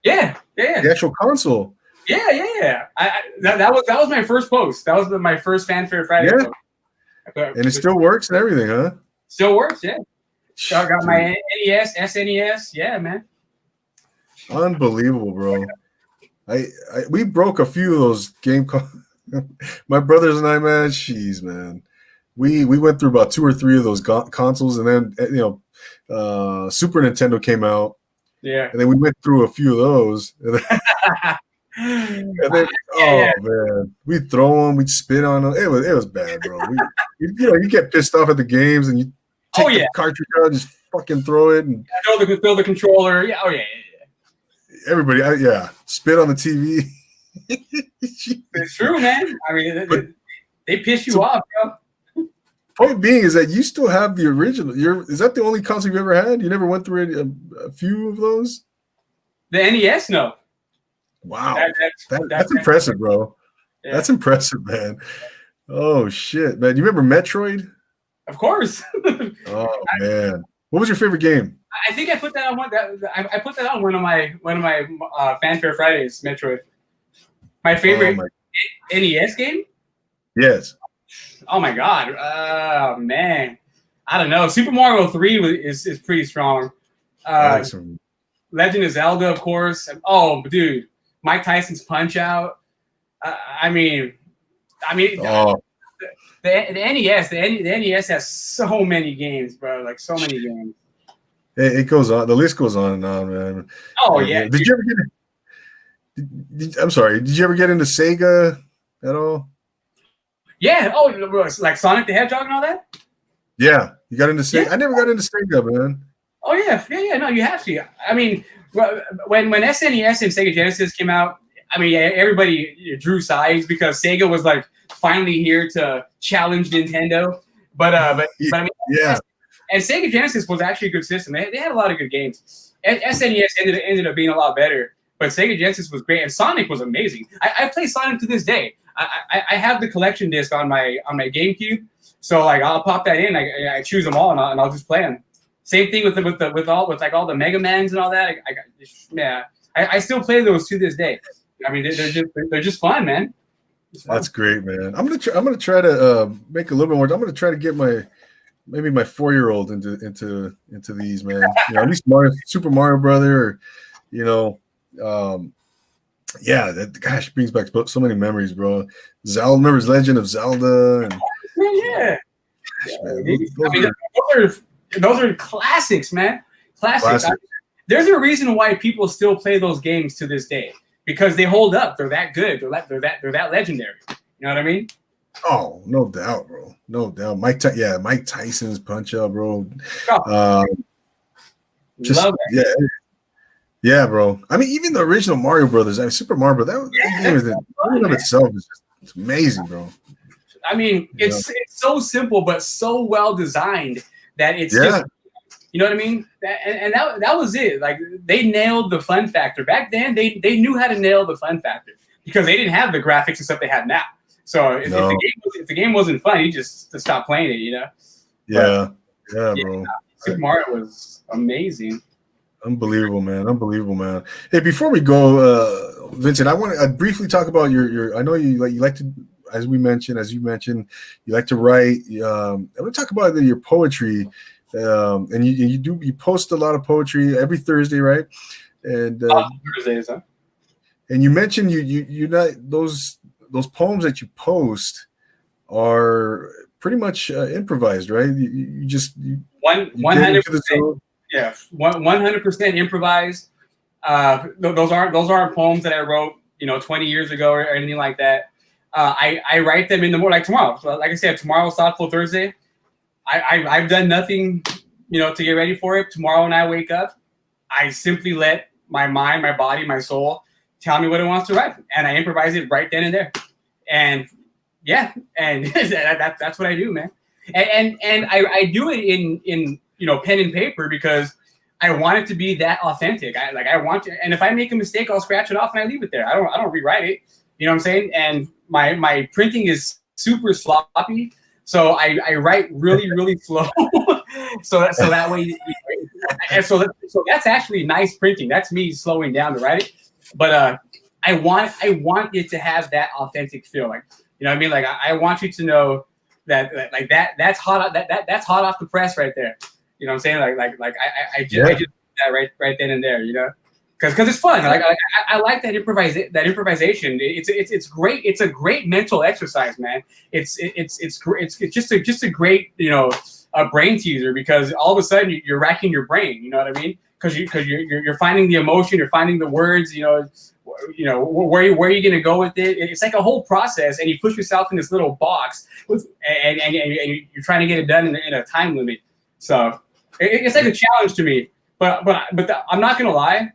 Yeah. The actual console. Yeah. That was my first post. That was my first Fanfare Friday post. And it still works and everything, huh? Still works, yeah. So I got my NES, SNES. Yeah, man. Unbelievable, bro. We broke a few of those game my brothers and I, man, jeez, man. We went through about 2 or 3 of those consoles, and then Super Nintendo came out. Yeah. And then we went through a few of those. And then, man, we'd throw them, we'd spit on them. It was bad, bro. You get pissed off at the games, and you take the cartridge out and just fucking throw it, and throw the controller. Yeah, everybody, spit on the TV. It's true, man. I mean, they piss you off, bro. Point being is that you still have the original. Is that the only console you ever had? You never went through a few of those? The NES, no. Wow, that's impressive, bro. Yeah. That's impressive, man. Oh shit, man! You remember Metroid? Of course. Oh man, what was your favorite game? I think I put that on I put that on one of my Fanfare Fridays. Metroid. My favorite NES game. Yes. Oh my god, man, I don't know. Super Mario 3 is pretty strong. Legend of Zelda, of course. Oh, dude. Mike Tyson's Punch Out. The NES. The NES has so many games, bro. Like so many games. It goes on. The list goes on and on, man. Oh yeah. Did you ever get? I'm sorry. Did you ever get into Sega at all? Yeah. Oh, like Sonic the Hedgehog and all that. Yeah, you got into Sega. Yeah. I never got into Sega, man. Oh yeah. No, you have to. I mean. When SNES and Sega Genesis came out, I mean, everybody drew sides because Sega was like finally here to challenge Nintendo. But I mean, yeah. And Sega Genesis was actually a good system. They had a lot of good games. SNES ended up being a lot better, but Sega Genesis was great, and Sonic was amazing. I play Sonic to this day. I have the collection disc on my GameCube, so like I'll pop that in. I choose them all, and I'll just play them. Same thing with all the Mega Mans and all that. I still play those to this day. I mean, they're just fun, man. That's great, man. I'm gonna try to make a little bit more. I'm gonna try to get my 4-year-old into these, man. At least Super Mario Brother, or that gosh brings back so many memories, bro. Zelda, remember Legend of Zelda? And, yeah. Gosh, man, those are classics, man. Classics. There's a reason why people still play those games to this day because they hold up. They're that good. They're that legendary. You know what I mean? Oh, no doubt, bro. No doubt. Mike Tyson's Punch Out, bro. Love that. Yeah, bro. I mean, even the original Mario Brothers, Super Mario Brothers, that game in itself is just amazing, bro. I mean, it's so simple but so well designed that it's just, you know what I mean? That was it. Like they nailed the fun factor. Back then, they knew how to nail the fun factor because they didn't have the graphics and stuff they have now. So if the game wasn't fun, you just stop playing it, you know? Yeah, bro. Super Mario was amazing. Unbelievable, man. Hey, before we go, Vincent, I want to briefly talk about your. I know you like to, as you mentioned, you like to write. I want to talk about your poetry, and you post a lot of poetry every Thursday, right? And Thursdays, huh? And you mentioned you not those poems that you post are pretty much improvised, right? You just 100%. Yeah, 100% improvised. Those aren't poems that I wrote, 20 years ago or anything like that. I write them in the morning, like tomorrow. So like I said, tomorrow's Thoughtful Thursday. I've done nothing, to get ready for it. Tomorrow when I wake up, I simply let my mind, my body, my soul tell me what it wants to write, and I improvise it right then and there. And that's what I do, man. And I do it in pen and paper because I want it to be that authentic. I want to, and if I make a mistake, I'll scratch it off and I leave it there. I don't rewrite it. You know what I'm saying? And my printing is super sloppy, so I write really, really slow. so that way, And so that's actually nice printing. That's me slowing down to write it. But I want it to have that authentic feel. Like, you know what I mean? Like I want you to know that that's hot. That's hot off the press right there. You know what I'm saying? I just did that right then and there. You know, because it's fun. Like I like that improvisation. It's great. It's a great mental exercise, man. It's just a great, you know, a brain teaser, because all of a sudden you're racking your brain. You know what I mean? Because you're finding the emotion, you're finding the words. You know where are you gonna go with it? It's like a whole process, and you push yourself in this little box and you're trying to get it done in a time limit. So it's like a challenge to me. But I'm not gonna lie.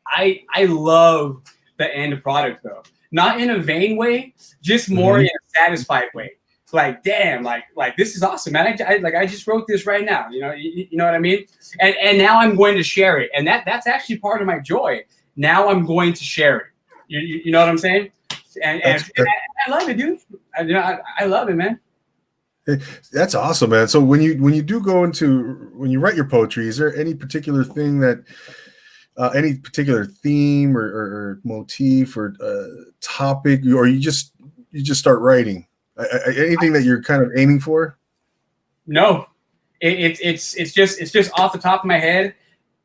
I love the end product though, not in a vain way, just more in a satisfied way. Like, damn, like this is awesome, man. I just wrote this right now. You know what I mean? And now I'm going to share it, and that's actually part of my joy. Now I'm going to share it. You know what I'm saying? And I love it, dude. I love it, man. That's awesome, man. So when you do go into, when you write your poetry, is there any particular thing that any particular theme or motif or topic, or you just start writing? Anything that you're kind of aiming for? No, it's just off the top of my head,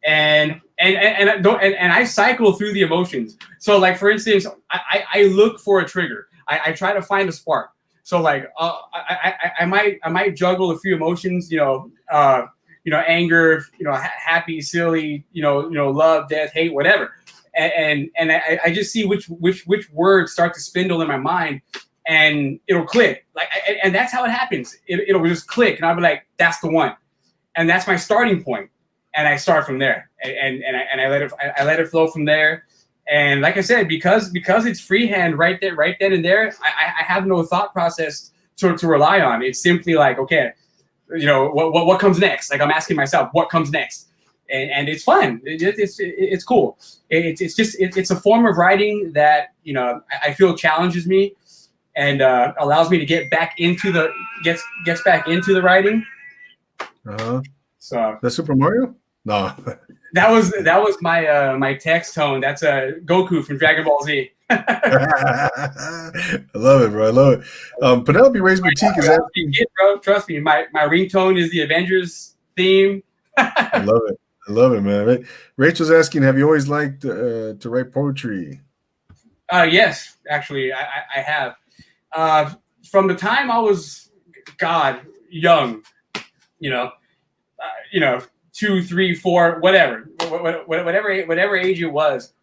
and I cycle through the emotions. So like, for instance, I look for a trigger. I try to find a spark. So like I might juggle a few emotions, anger, happy, silly, love, death, hate, whatever, and I just see which words start to spindle in my mind, and it'll click. Like, and that's how it happens. It'll just click, and I'll be like, that's the one, and that's my starting point, and I start from there, and I let it flow from there. And like I said, because it's freehand right then and there, I have no thought process to rely on. It's simply like, okay, what comes next? Like, I'm asking myself, what comes next? And it's fun. It's cool. It's a form of writing that, I feel challenges me and allows me to get back into the writing. So that's Super Mario? No. That was my text tone. That's a Goku from Dragon Ball Z. I love it, bro. I love it. Penelope Ray's Boutique is asking. Bro, trust me, my ringtone is the Avengers theme. I love it, man. Rachel's asking, have you always liked to write poetry? Yes, actually, I have. From the time I was young, 2, 3, 4, whatever age it was,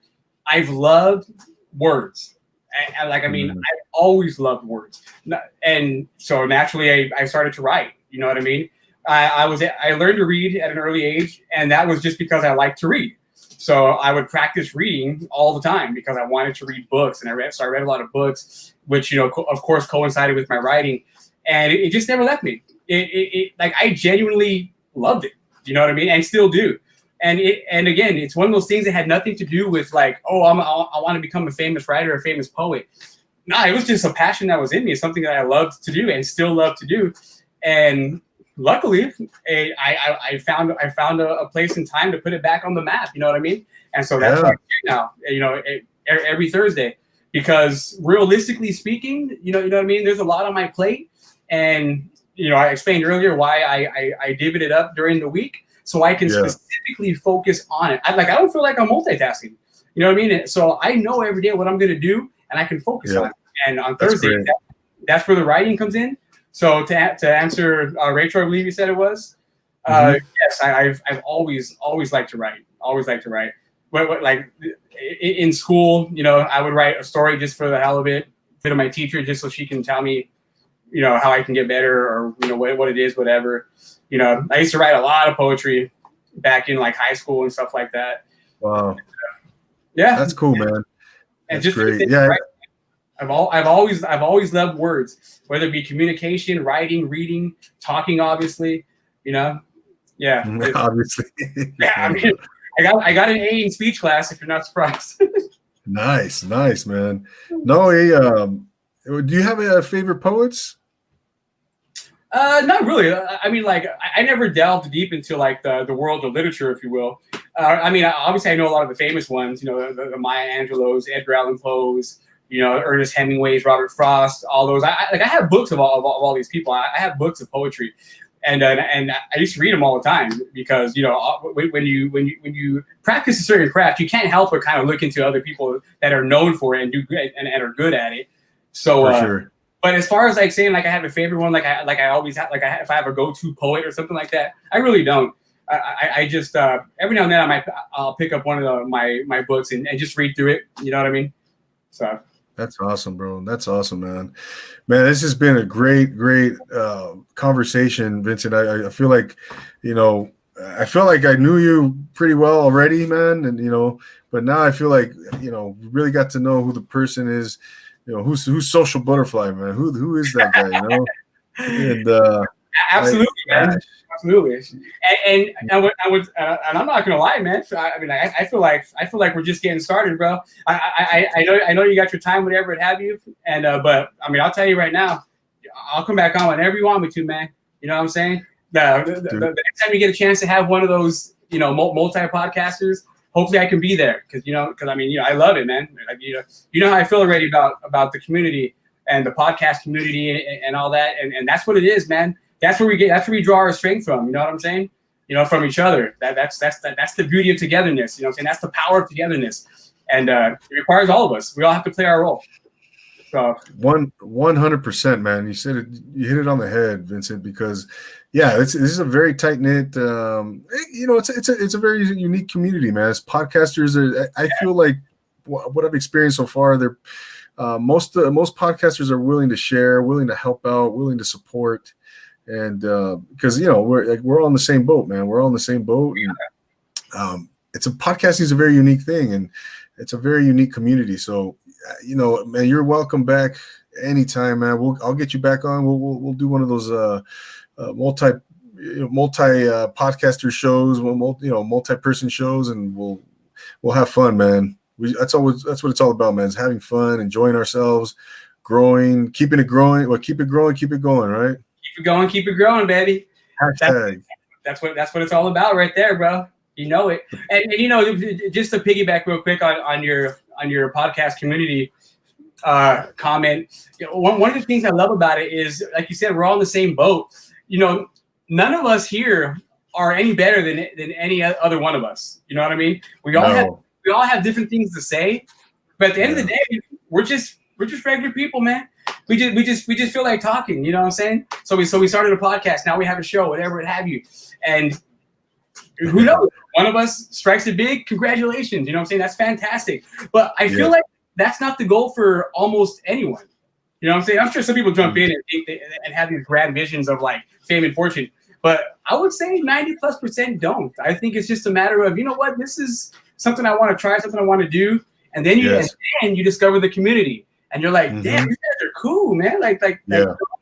I've loved words. And I've always loved words. And so naturally I started to write, you know what I mean? I learned to read at an early age, and that was just because I liked to read. So I would practice reading all the time because I wanted to read books, and I read a lot of books, which, of course coincided with my writing, and it just never left me. I genuinely loved it. You know what I mean? And still do. And again, it's one of those things that had nothing to do with like, I want to become a famous writer, a famous poet. Nah, it was just a passion that was in me. It's something that I loved to do and still love to do. And luckily, I found a place and time to put it back on the map. You know what I mean? And so that's what I do now. Every Thursday, because realistically speaking, you know what I mean? There's a lot on my plate, and I explained earlier why I divvied it up during the week so I can specifically focus on it. I don't feel like I'm multitasking. You know what I mean? So I know every day what I'm going to do, and I can focus on it. And on Thursday, that's where the writing comes in. So to answer Rachel, I believe you said it was. Yes, I've always liked to write. Always liked to write. But like in school, I would write a story just for the hell of it to my teacher, just so she can tell me, how I can get better, or, what it is, whatever. I used to write a lot of poetry back in like high school and stuff like that. Wow. Yeah. That's cool, man. And that's just great. Yeah. Right, I've always loved words, whether it be communication, writing, reading, talking, obviously, Yeah. Obviously. Yeah. I mean, I got an A in speech class, if you're not surprised. Nice, man. No, do you have favorite poets? Not really. I mean, like, I never delved deep into like the world of literature, if you will. I mean, obviously, I know a lot of the famous ones. You know, the Maya Angelou's, Edgar Allan Poe's, you know, Ernest Hemingway's, Robert Frost, all those. I have books of all these people. I have books of poetry, and I used to read them all the time because, you know, when you practice a certain craft, you can't help but kind of look into other people that are known for it and do good and are good at it. So. For sure. But as far as like saying like I have a favorite one, like I always have, like if I have a go-to poet or something like that, I really don't. I just every now and then I'll pick up one of my books and just read through it. You know what I mean? So that's awesome, bro. That's awesome, man. Man, this has been a great conversation, Vincent. I feel like, you know, I feel like I knew you pretty well already, man, and you know, but now I feel like, you know, really got to know who the person is. You know, who's Social Butterfly, man? Who is that guy? You know, and absolutely, man. Absolutely. And I'm not gonna lie, man. I mean, I feel like we're just getting started, bro. I know you got your time, whatever it have you, and but I mean, I'll tell you right now, I'll come back on whenever you want me to, man. You know what I'm saying? The next time you get a chance to have one of those, you know, multi-podcasters, hopefully I can be there because I mean, you know, I love it, man. Like, you know how I feel already about the community and the podcast community and all that, and that's what it is, man. That's where we draw our strength from. You know what I'm saying? You know, from each other. That's the beauty of togetherness. You know what I'm saying? That's the power of togetherness, and it requires all of us. We all have to play our role. So 100%, man. You said it. You hit it on the head, Vincent. Because yeah, this is a very tight knit. You know, it's a very unique community, man. As podcasters, I feel like what I've experienced so far, they're most podcasters are willing to share, willing to help out, willing to support, and because you know we're all in the same boat, man. We're all in the same boat. And, podcasting is a very unique thing, and it's a very unique community. So, you know, man, you're welcome back anytime, man. I'll get you back on. We'll do one of those multi podcaster shows, multi-person shows, and we'll have fun, man. That's what it's all about, man. It's having fun, enjoying ourselves, growing, keep it growing, keep it going, right? Keep it growing, baby. Hashtag. That's what it's all about, right there, bro. You know it. And you know, just to piggyback real quick on your podcast community comment. You know, one of the things I love about it is, like you said, we're all in the same boat. You know, none of us here are any better than any other one of us. You know what I mean? We all have different things to say, but at the end of the day, we're just regular people, man. We just feel like talking. You know what I'm saying? So we started a podcast. Now we have a show, whatever it have you, and who knows? One of us strikes it big. Congratulations. You know what I'm saying? That's fantastic. But I feel like that's not the goal for almost anyone. You know what I'm saying? I'm sure some people jump in and think and have these grand visions of like fame and fortune. But I would say 90+% don't. I think it's just a matter of, you know what, this is something I want to try, something I want to do. And then you discover the community. And you're like, damn, these guys are cool, man. Like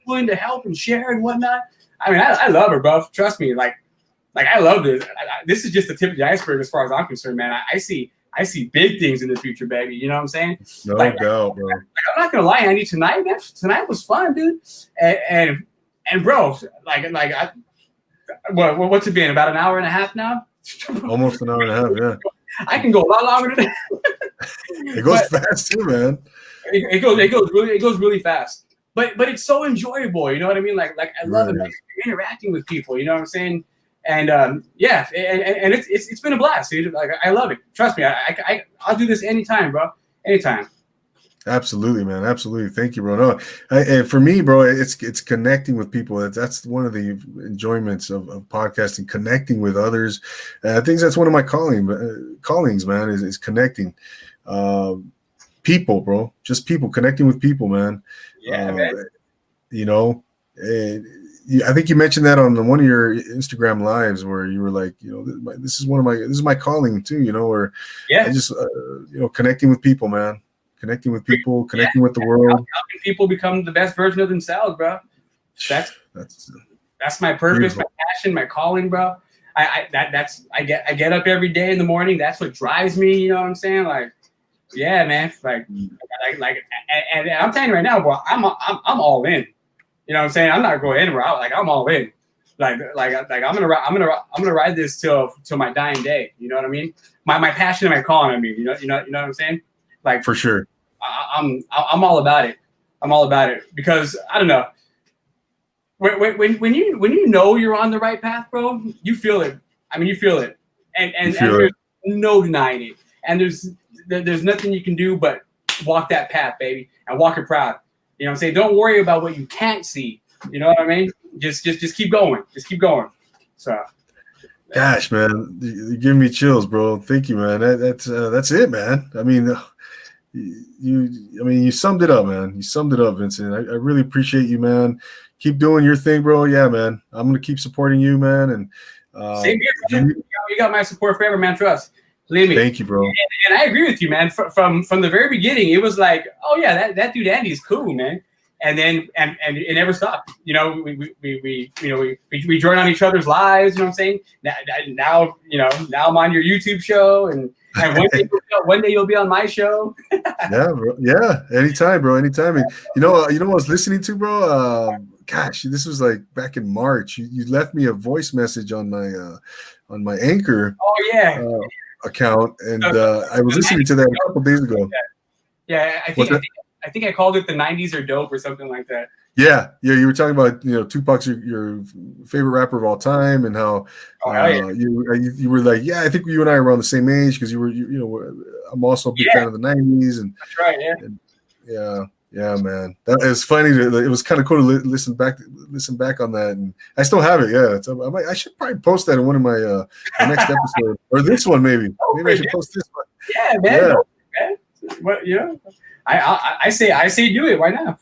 willing to help and share and whatnot. I mean, I love her, bro. Trust me. Like I love this. This is just the tip of the iceberg as far as I'm concerned, man. I see big things in the future, baby. You know what I'm saying? No doubt, bro. I'm not gonna lie, Andy. Tonight was fun, dude. And bro, what's it been? About an hour and a half now? Almost an hour and a half, yeah. I can go a lot longer than that. It goes fast too, man. It goes really fast. But it's so enjoyable. You know what I mean? Like I love it. Like, you're interacting with people. You know what I'm saying? And and it's been a blast, dude. Like I love it. Trust me, I'll do this anytime, bro. Anytime. Absolutely, man. Absolutely. Thank you, bro. No, and for me, bro, it's connecting with people. That's one of the enjoyments of podcasting, connecting with others. I think that's one of my callings, man, is connecting. People, bro. Just people, connecting with people, man. Yeah, man. You know, I think you mentioned that on one of your Instagram lives where you were like, you know, this is my calling too, you know, or I just, connecting with people, man. Connecting with people, connecting with the world. Helping people become the best version of themselves, bro. That's my purpose, beautiful. My passion, my calling, bro. I get up every day in the morning. That's what drives me. You know what I'm saying? Like, yeah, man. Like, and I'm telling you right now, bro. I'm all in. You know what I'm saying? I'm not going anywhere. I'm all in. Like I'm gonna ride this till my dying day. You know what I mean? My passion and my calling. I mean, you know what I'm saying? Like for sure. I'm all about it. I'm all about it because I don't know. When you know you're on the right path, bro, you feel it. I mean, you feel it, and there's no denying it. And there's nothing you can do but walk that path, baby, and walk it proud. You know what I'm saying? Don't worry about what you can't see. You know what I mean? Just keep going. Just keep going. So, gosh, man, you're giving me chills, bro. Thank you, man. That's it, man. I mean, you summed it up, man. You summed it up, Vincent. I really appreciate you, man. Keep doing your thing, bro. Yeah, man. I'm gonna keep supporting you, man. And same here, man. You got my support forever, man. Trust. Believe me. Thank you, bro. And I agree with you, man. From the very beginning, it was like, oh yeah, that dude Andy's cool, man. And then and it never stopped. You know, we join on each other's lives. You know what I'm saying? Now I'm on your YouTube show, and one day you'll be on my show. Yeah, bro. Yeah, anytime, bro. Anytime. And you know what I was listening to, bro? Gosh, this was like back in March. You left me a voice message on my Anchor. Oh yeah. Account, and I was listening to that a couple days ago. Yeah, I think I called it the 90s are dope or something like that. Yeah, you were talking about Tupac's your favorite rapper of all time, and how you were like, yeah, I think you and I are around the same age because you were I'm also a big fan of the 90s, and that's right, yeah, man, that is funny. It was kind of cool to listen back on that, and I still have it. Yeah, I should probably post that in one of my next episode, or this one maybe. Maybe I should post this one. Yeah, man. Yeah. What I say do it. Why not?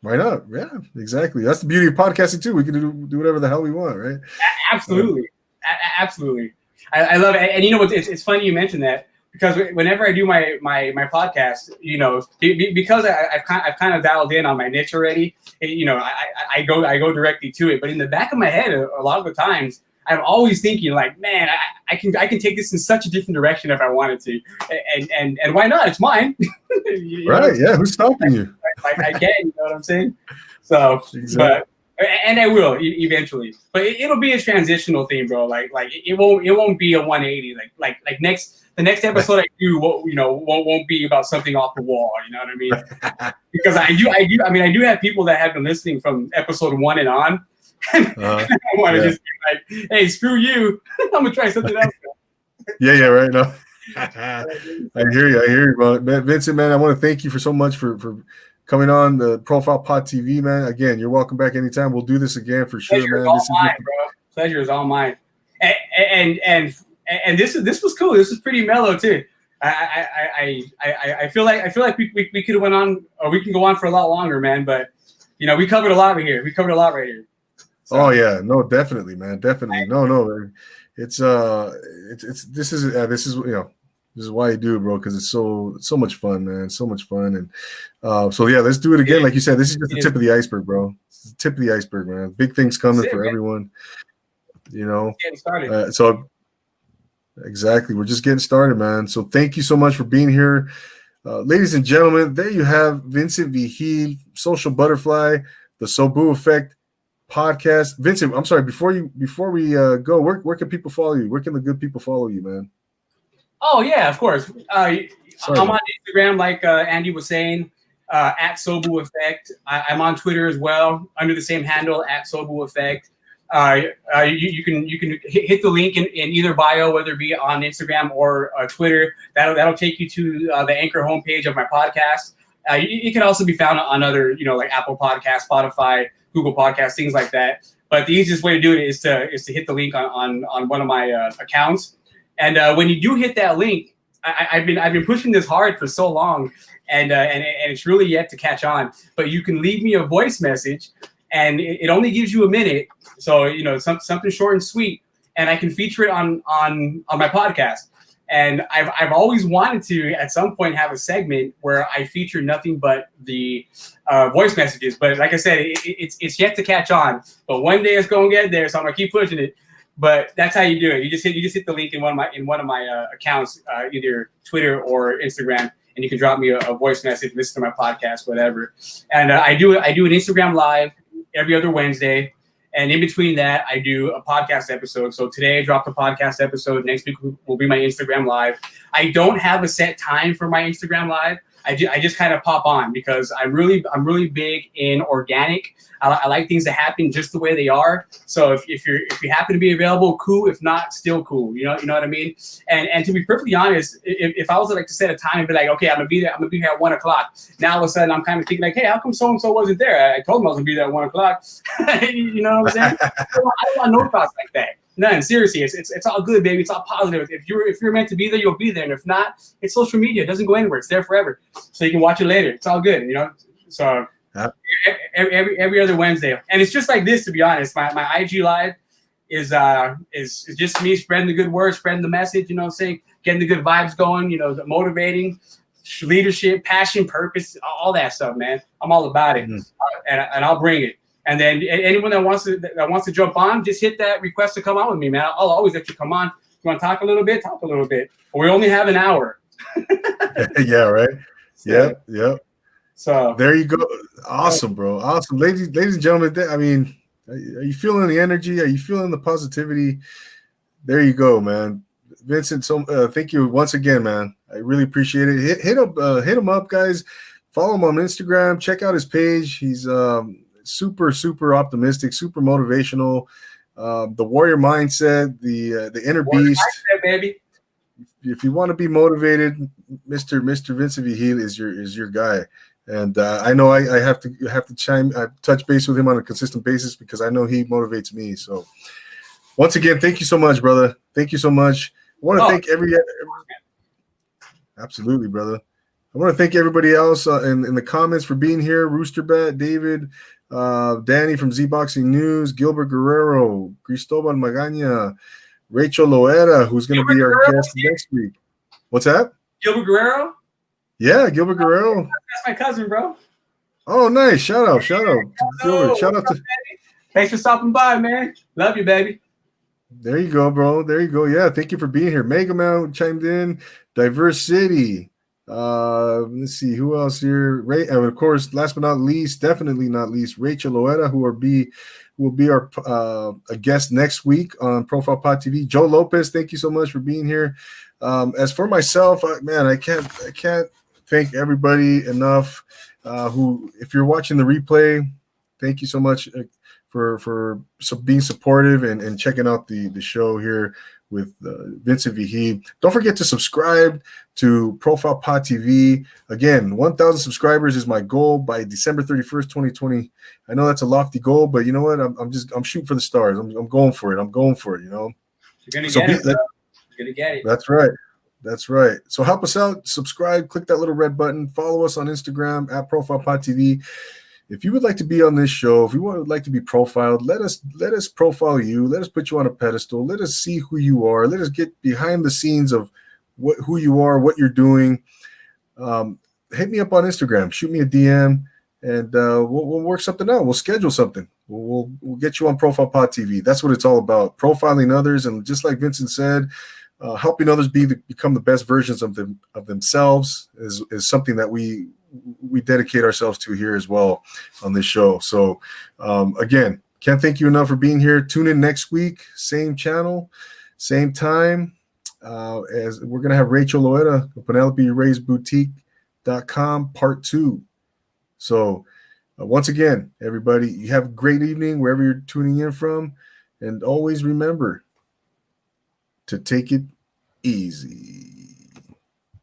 Why not? Yeah, exactly. That's the beauty of podcasting too. We can do whatever the hell we want, right? Absolutely, absolutely. I love it, and you know what? It's funny you mentioned that. Because whenever I do my podcast, because I've kind of dialed in on my niche already, I go directly to it. But in the back of my head, a lot of the times, I'm always thinking like, man, I can take this in such a different direction if I wanted to, and why not? It's mine. Right? Yeah. Who's stopping you? I can. You know what I'm saying? So, exactly. And I will eventually, but it'll be a transitional thing, bro. Like it won't be a 180. The next episode I do won't be about something off the wall. You know what I mean? Because I do have people that have been listening from episode 1 and on. I want to just be like, hey, screw you. I'm gonna try something else. Yeah, right. No, I hear you, bro. Vincent, man, I want to thank you so much for coming on the Profile Pod TV, man. Again, you're welcome back anytime. We'll do this again for sure, man. All mine, bro. Pleasure is all mine. And this was cool. This was pretty mellow too. I feel like we could have went on, or we can go on for a lot longer, man. But we covered a lot right here. So. Oh yeah, no, definitely, man, definitely. No, man. This is why you do it, bro, because it's so much fun, man. So much fun, and so yeah, let's do it again. Like you said, this is just the tip of the iceberg, bro. It's the tip of the iceberg, man. Big things coming for everyone. Getting started. So exactly, we're just getting started, man. So thank you so much for being here, ladies and gentlemen. There you have Vincent Vigil, Social Butterfly, the Sobu Effect podcast. Vincent, I'm sorry. Before we go, where can people follow you? Where can the good people follow you, man? Oh yeah, of course. I'm on Instagram, like Andy was saying, at Sobu Effect. I'm on Twitter as well, under the same handle, at Sobu Effect. You can hit the link in either bio, whether it be on Instagram or Twitter. That'll take you to the Anchor homepage of my podcast. It can also be found on other, like Apple Podcasts, Spotify, Google Podcasts, things like that. But the easiest way to do it is to hit the link on one of my accounts. And when you do hit that link, I've been pushing this hard for so long, and it's really yet to catch on. But you can leave me a voice message, and it only gives you a minute. So something short and sweet, and I can feature it on my podcast. And I've always wanted to at some point have a segment where I feature nothing but the voice messages. But like I said, it's yet to catch on. But one day it's gonna get there, so I'm gonna keep pushing it. But that's how you do it. You just hit the link in one of my accounts, either Twitter or Instagram, and you can drop me a voice message, listen to my podcast, whatever. And I do an Instagram live every other Wednesday. And in between that, I do a podcast episode. So today I dropped a podcast episode. Next week will be my Instagram Live. I don't have a set time for my Instagram Live. I just kind of pop on because I'm really big in organic. I like things to happen just the way they are. So if you happen to be available, cool. If not, still cool. You know what I mean. And to be perfectly honest, if I was like to set a time and be like, okay, I'm gonna be there. I'm gonna be here at 1 o'clock. Now all of a sudden I'm kind of thinking like, hey, how come so and so wasn't there? I told them I was gonna be there at 1 o'clock. You know what I'm saying? I don't want no thoughts like that. None. Seriously, it's all good, baby. It's all positive. If you're meant to be there, you'll be there. And if not, it's social media. It doesn't go anywhere. It's there forever. So you can watch it later. It's all good, you know. So every other Wednesday, and it's just like this. To be honest, my IG live is just me spreading the good word, spreading the message. You know what I'm saying? Getting the good vibes going. You know, the motivating, leadership, passion, purpose, all that stuff, man. I'm all about it, and I'll bring it. And then anyone that wants to jump on, just hit that request to come on with me, man. I'll always let you come on. You want to talk a little bit? Talk a little bit. But we only have an hour. Yeah, right. Yep. So there you go. Awesome, bro. Awesome, ladies and gentlemen. I mean, are you feeling the energy? Are you feeling the positivity? There you go, man. Vincent, thank you once again, man. I really appreciate it. Hit him up, guys. Follow him on Instagram. Check out his page. He's super optimistic, super motivational. The warrior mindset, the inner beast, mindset, baby. If you want to be motivated, Mr. Vincent Vigil is your guy. And I know I have to touch base with him on a consistent basis because I know he motivates me. So once again, thank you so much, brother. Thank you so much. I want to thank absolutely, brother. I want to thank everybody else in the comments for being here. Roosterbat, David, Danny from Z-Boxing News, Gilbert Guerrero, Cristobal Magana, Rachel Loera, who's going to be our guest next week. What's that? Gilbert Guerrero? Yeah, Gilbert Guerrero. That's my cousin, bro. Oh, nice. Shout out. Gilbert. Shout out to. Thanks for stopping by, man. Love you, baby. There you go, bro. There you go. Yeah, thank you for being here. Mega Man chimed in. Diverse City. Let's see who else here. Ray, and of course, last but not least, definitely not least, Rachel Loera, who will be our a guest next week on Profile Pod TV. Joe Lopez, thank you so much for being here. As for myself, I can't thank everybody enough. Who, if you're watching the replay, thank you so much for being supportive and checking out the show here with Vincent Vigil. Don't forget to subscribe to Profile Pod TV. Again, 1,000 subscribers is my goal by December 31st, 2020. I know that's a lofty goal, but you know what? I'm shooting for the stars. I'm going for it. You know. You're gonna get it. You're gonna get it. That's right. So help us out. Subscribe. Click that little red button. Follow us on Instagram at Profile Pod TV. If you would like to be on this show, if you would like to be profiled, let us profile you. Let us put you on a pedestal. Let us see who you are. Let us get behind the scenes of who you are, what you're doing. Hit me up on Instagram. Shoot me a DM, and we'll work something out. We'll schedule something. We'll get you on Profile Pod TV. That's what it's all about. Profiling others, and just like Vincent said, helping others become the best versions of themselves is something that we dedicate ourselves to here as well on this show. So again, can't thank you enough for being here. Tune in next week, same channel, same time. As we're going to have Rachel Loera of PenelopeRay'sBoutique.com part 2. So once again, everybody, you have a great evening wherever you're tuning in from, and always remember to take it easy.